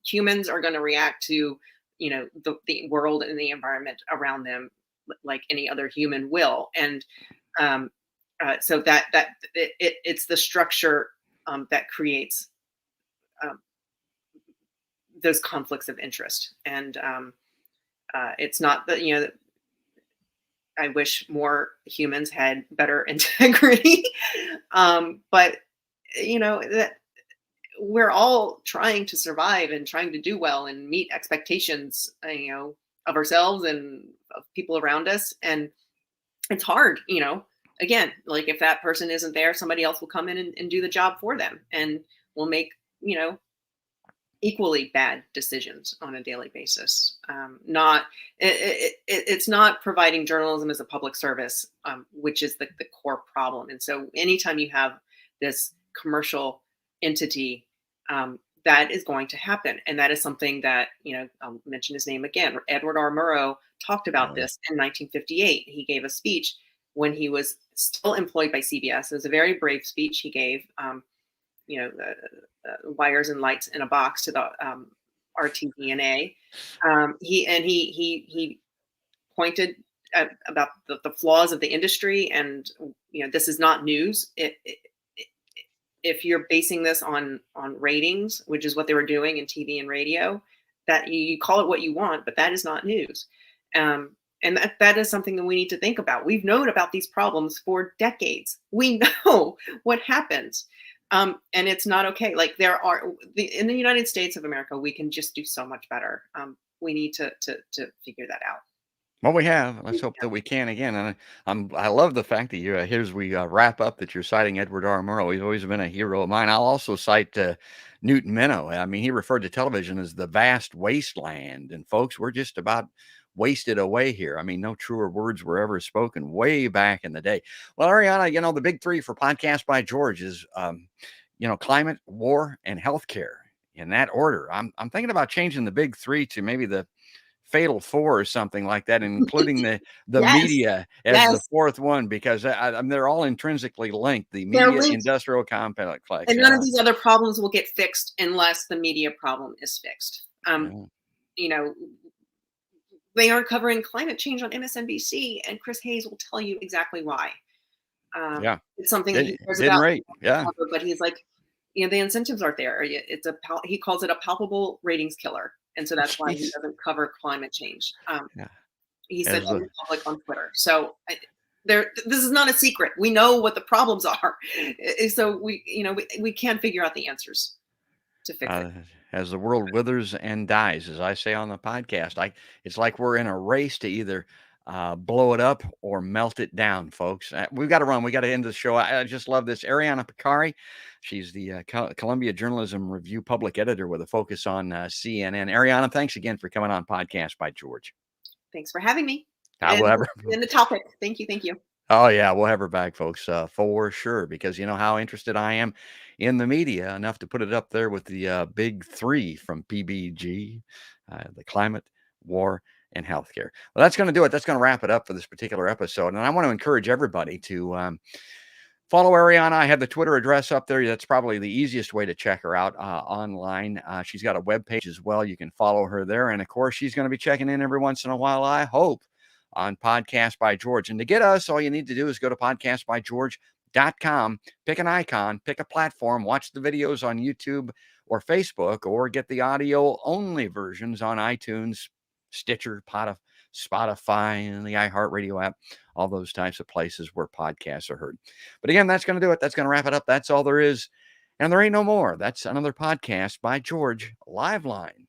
C: humans are going to react to, the world and the environment around them like any other human will. And so it's the structure that creates those conflicts of interest. And it's not that, I wish more humans had better integrity. But that we're all trying to survive and trying to do well and meet expectations, of ourselves and of people around us. And it's hard, again, like if that person isn't there, somebody else will come in and do the job for them, and will make, equally bad decisions on a daily basis. It's not providing journalism as a public service, which is the core problem. And so anytime you have this commercial entity, that is going to happen. And that is something that, I'll mention his name again. Edward R. Murrow talked about this in 1958. He gave a speech when he was still employed by CBS. It was a very brave speech he gave, wires and lights in a box to the RTDNA. He pointed about the flaws of the industry, and this is not news. If you're basing this on ratings, which is what they were doing in TV and radio, that you call it what you want, but that is not news. And that is something that we need to think about. We've known about these problems for decades. We know what happens. And it's not okay. Like in the United States of America, we can just do so much better. we need to figure that out.
B: Well, we have. Let's hope that we can again. And I love the fact that here's we wrap up that you're citing Edward R. Murrow. He's always been a hero of mine. I'll also cite Newton Minow. I mean, he referred to television as the vast wasteland. And folks, we're just about wasted away here. I mean, no truer words were ever spoken way back in the day. Well, Ariana, the big three for Podcast by George is, climate, war, and healthcare in that order. I'm thinking about changing the big three to maybe the fatal four or something like that, including the
C: Yes.
B: media as the fourth one, because they're all intrinsically linked. The media industrial complex,
C: and none of these other problems will get fixed unless the media problem is fixed. They aren't covering climate change on MSNBC, and Chris Hayes will tell you exactly why. It's something that he cares about.
B: Right. Yeah,
C: but he's like, the incentives aren't there. He calls it a palpable ratings killer. And so that's why he doesn't cover climate change. He said to the public on Twitter. So this is not a secret. We know what the problems are. So we can figure out the answers to fix it.
B: As the world withers and dies, as I say on the podcast, it's like we're in a race to either blow it up or melt it down, folks. We've got to run. We got to end the show. I just love this. Ariana Pekary, she's the Columbia Journalism Review public editor with a focus on CNN. Ariana, thanks again for coming on Podcast by George.
C: Thanks for having me.
B: I will have her.
C: In the topic. Thank you.
B: Oh, yeah, we'll have her back, folks, for sure, because you know how interested I am in the media, enough to put it up there with the big three from PBG, the climate, war, and healthcare. Well, that's going to do it. That's going to wrap it up for this particular episode. And I want to encourage everybody to follow Ariana. I have the Twitter address up there. That's probably the easiest way to check her out online. She's got a webpage as well. You can follow her there. And of course, she's going to be checking in every once in a while, I hope, on Podcast by George. And to get us, all you need to do is go to podcastbygeorge.com, pick an icon, pick a platform, watch the videos on YouTube or Facebook, or get the audio only versions on iTunes, Stitcher, Spotify, and the iHeartRadio app, all those types of places where podcasts are heard. But again, that's going to do it. That's going to wrap it up. That's all there is. And there ain't no more. That's another Podcast by George LiveLine.